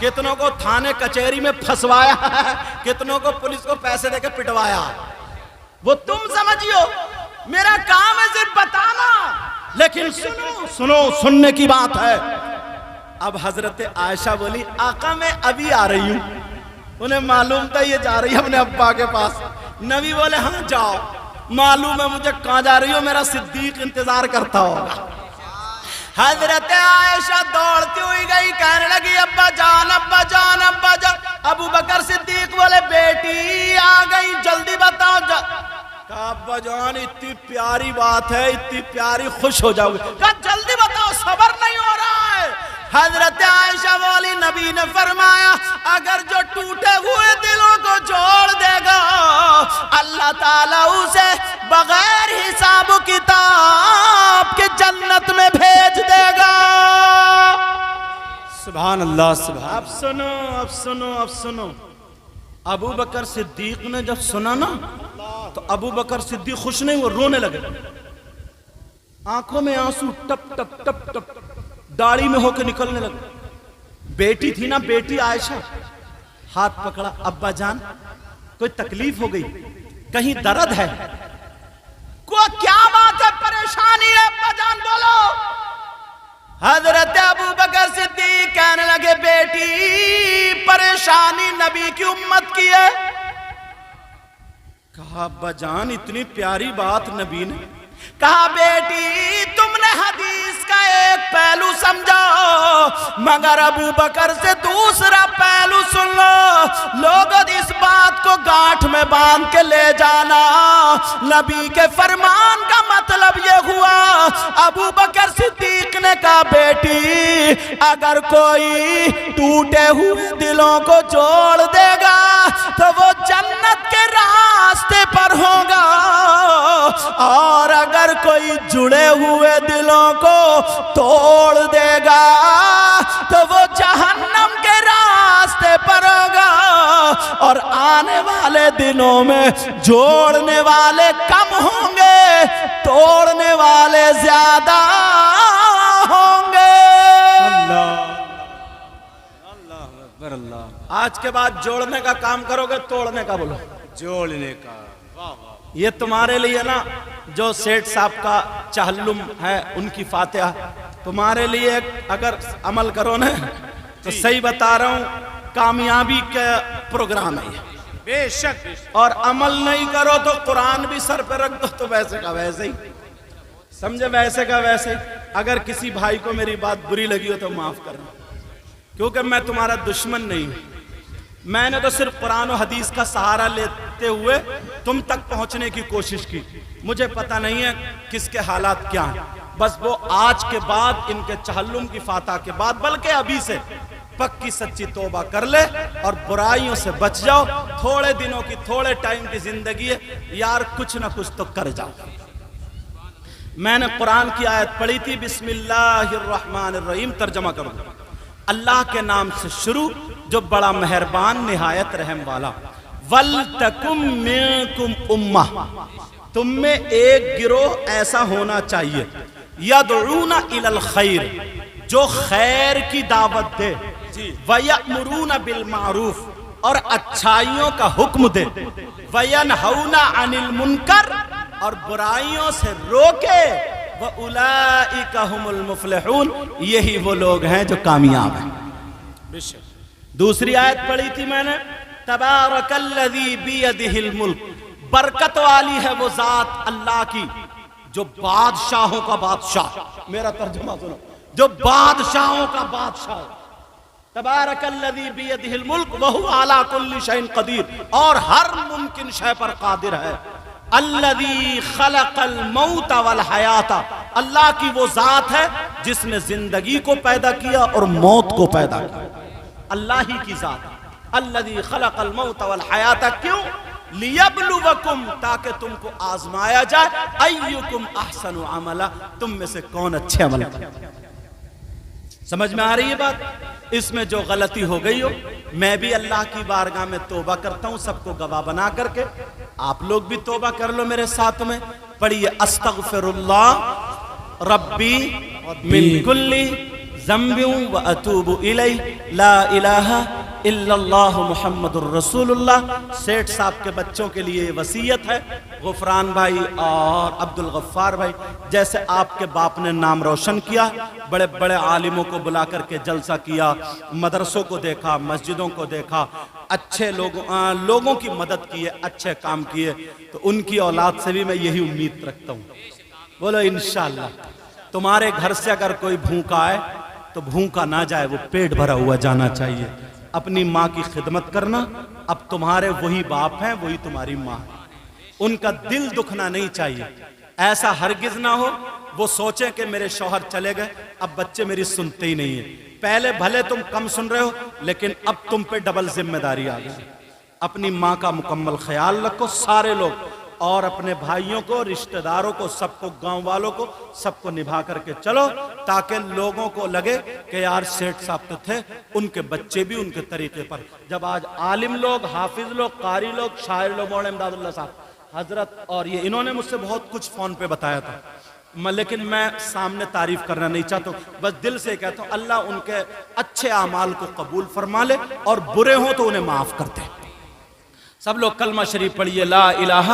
Speaker 1: کتنوں کو تھانے کچہری میں پھنسوایا ہے، کتنوں کو پولیس کو پیسے دے کے پٹوایا، وہ تم سمجھیو، میرا کام ہے صرف بتانا، لیکن سنو سننے کی بات ہے۔ اب حضرت عائشہ بولی آقا میں ابھی آ رہی ہوں، انہیں معلوم تھا یہ جا رہی ہے اپنے ابا کے پاس۔ نبی بولے ہاں جاؤ، معلوم ہے مجھے کہاں جا رہی ہو، میرا صدیق انتظار کرتا ہوگا۔ حضرت عائشہ دوڑتی ہوئی گئی، کہنے لگی ابا جان ابا جان ابا جان۔ ابو بکر صدیق بولے بیٹی آ گئی، جلدی بتاؤ۔ کہا ابا جان اتنی پیاری بات ہے، اتنی پیاری، خوش ہو جاؤ گے۔ کہا جلدی بتاؤ، صبر نہیں ہو رہا ہے۔ حضرت عائشہ بولی نبی نے فرمایا اگر جو ٹوٹے ہوئے دلوں کو جوڑ دے گا اللہ تعالیٰ اسے بغیر حساب و کتاب کے جنت میں بھیج دے گا۔
Speaker 2: سبحان اللہ سبحان۔
Speaker 1: اب سنو اب سنو اب سنو، ابو بکر صدیق نے جب سنا نا تو ابو بکر صدیق خوش نہیں، وہ رونے لگے، آنکھوں میں آنسو ٹپ ٹپ ٹپ ٹپ داڑھی میں ہو کے نکلنے لگے۔ بیٹی تھی نا بیٹی عائشہ، ہاتھ پکڑا، ابا جان کوئی تکلیف ہو گئی، کہیں درد ہے، کیا بات ہے، پریشانی ہے، ابا جان بولو۔ حضرت ابو بکر صدیق کہنے لگے بیٹی پریشانی نبی کی امت کی ہے۔ کہا ابا جان اتنی پیاری بات نبی نے کہا، بیٹی تم نے حدیث کا ایک پہلو سمجھا مگر ابو بکر سے دوسرا پہلو سن لو۔ لوگوں اس بات کو گانٹھ میں باندھ کے لے جانا، نبی کے فرمان کا مطلب یہ ہوا۔ ابو بکر صدیق نے کہا بیٹی اگر کوئی ٹوٹے ہوئے دلوں کو جوڑ دے گا تو وہ جنت کے راستے پر ہوگا، اور اگر کوئی جڑے ہوئے دلوں کو توڑ دے گا تو وہ جہنم کے راستے پر ہوگا، اور آنے والے دنوں میں جوڑنے والے کم ہوں گے، توڑنے والے زیادہ ہوں گے۔
Speaker 2: اللہ اکبر اللہ۔
Speaker 1: آج کے بعد جوڑنے کا کام کرو گے، توڑنے کا بولو،
Speaker 2: جوڑنے کا۔ واہ واہ۔
Speaker 1: یہ تمہارے لیے نا جو سیٹھ صاحب کا چہلم ہے ان کی فاتحہ، تمہارے لیے اگر عمل کرو نا تو صحیح بتا رہا ہوں کامیابی کا پروگرام ہے یہ،
Speaker 2: بے شک۔
Speaker 1: اور عمل نہیں کرو تو قرآن بھی سر پہ رکھ دو تو ویسے کا ویسے ہی، سمجھے، ویسے کا ویسے ہی۔ اگر کسی بھائی کو میری بات بری لگی ہو تو معاف کرنا، کیونکہ میں تمہارا دشمن نہیں ہوں، میں نے تو صرف قرآن و حدیث کا سہارا لیتے ہوئے تم تک پہنچنے کی کوشش کی۔ مجھے پتہ نہیں ہے کس کے حالات کیا ہیں، بس وہ آج کے بعد ان کے چہلم کی فاتح کے بعد بلکہ ابھی سے پکی سچی توبہ کر لے اور برائیوں سے بچ جاؤ۔ تھوڑے دنوں کی، تھوڑے ٹائم کی زندگی ہے یار، کچھ نہ کچھ تو کر جاؤ۔ میں نے قرآن کی آیت پڑھی تھی، بسم اللہ الرحمن الرحیم، ترجمہ کر دوں، اللہ کے نام سے شروع جو بڑا مہربان نہایت رحم والا۔ وَلْتَكُمْ مِنْكُمْ أُمَّةٌ، تم میں ایک گروہ ایسا ہونا چاہیے، يَدْعُونَ إِلَى الْخَيْرِ، جو خیر کی دعوت دے، وَيَأْمُرُونَ بِالْمَعْرُوفِ، اور اچھائیوں کا حکم دے، وَيَنْهَوْنَ عَنِ الْمُنْكَرِ، اور برائیوں سے روکے، وَأُولَئِكَ هُمُ الْمُفْلِحُونَ، یہی وہ لوگ ہیں جو کامیاب ہیں۔
Speaker 2: بے شک۔
Speaker 1: دوسری آیت پڑھی تھی میں نے، تبارک الذی بیدہ الملک، برکت والی ہے وہ ذات اللہ کی جو بادشاہوں کا بادشاہ، میرا ترجمہ سنو، جو بادشاہوں کا بادشاہ، تبارک الذی بیدہ الملک وہو علی کل شیء قدیر، اور ہر ممکن شے پر قادر ہے۔ الذی خلق الموت والحیات، اللہ کی وہ ذات ہے جس نے زندگی کو پیدا کیا اور موت کو پیدا کیا، اللہ ہی کی ذات ہے۔ الذی خلق الموت والحیات، کیوں؟ لیبلوکم، تاکہ تم کو آزمایا جائے، ایکم احسن عملا، تم میں سے کون اچھے عمل کرے۔ سمجھ میں آ رہی ہے بات؟ اس میں جو غلطی ہو گئی ہو میں بھی اللہ کی بارگاہ میں توبہ کرتا ہوں، سب کو گواہ بنا کر کے، آپ لوگ بھی توبہ کر لو میرے ساتھ میں، پڑھیے استغفر اللہ ربی من کل ذنب واتوب الیہ لا الہ الا اللہ محمد الرسول اللہ۔ سیٹھ صاحب کے بچوں کے لیے وصیت ہے، غفران بھائی اور عبد الغفار بھائی، جیسے آپ کے باپ نے نام روشن کیا، بڑے بڑے عالموں کو بلا کر کے جلسہ کیا، مدرسوں کو دیکھا، مسجدوں کو دیکھا، اچھے لوگوں کی مدد کی ہے، اچھے کام کیے، تو ان کی اولاد سے بھی میں یہی امید رکھتا ہوں۔ بولو انشاءاللہ تمہارے گھر سے اگر کوئی بھوکا آئے تو بھوکا نہ جائے، وہ پیٹ بھرا ہوا جانا چاہیے۔ اپنی ماں کی خدمت کرنا، اب تمہارے وہی باپ ہیں، وہی تمہاری ماں ہے، ان کا دل دکھنا نہیں چاہیے۔ ایسا ہرگز نہ ہو وہ سوچیں کہ میرے شوہر چلے گئے، اب بچے میری سنتے ہی نہیں ہیں۔ پہلے بھلے تم کم سن رہے ہو، لیکن اب تم پہ ڈبل ذمہ داری آ گئی۔ اپنی ماں کا مکمل خیال رکھو، سارے لوگ، اور اپنے بھائیوں کو، رشتہ داروں کو، سب کو، گاؤں والوں کو، سب کو نبھا کر کے چلو، تاکہ لوگوں کو لگے کہ یار سیٹھ صاحب تو تھے، ان کے بچے بھی ان کے طریقے پر۔ جب آج عالم لوگ، حافظ لوگ، قاری لوگ، شاعر لوگ، مولانا امداد اللہ صاحب حضرت، اور یہ انہوں نے مجھ سے بہت کچھ فون پہ بتایا تھا، لیکن میں سامنے تعریف کرنا نہیں چاہتا ہوں، بس دل سے کہتا ہوں اللہ ان کے اچھے اعمال کو قبول فرما لے، اور برے ہوں تو انہیں معاف کر دے۔ سب لوگ کلمہ شریف پڑھیے، لا الہ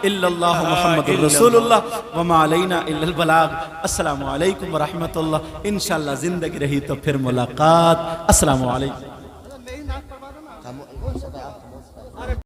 Speaker 1: الا اللہ محمد الرسول اللہ وما علینا الا البلاغ۔ السلام علیکم ورحمۃ اللہ، انشاءاللہ زندگی رہی تو پھر ملاقات۔ السلام علیکم۔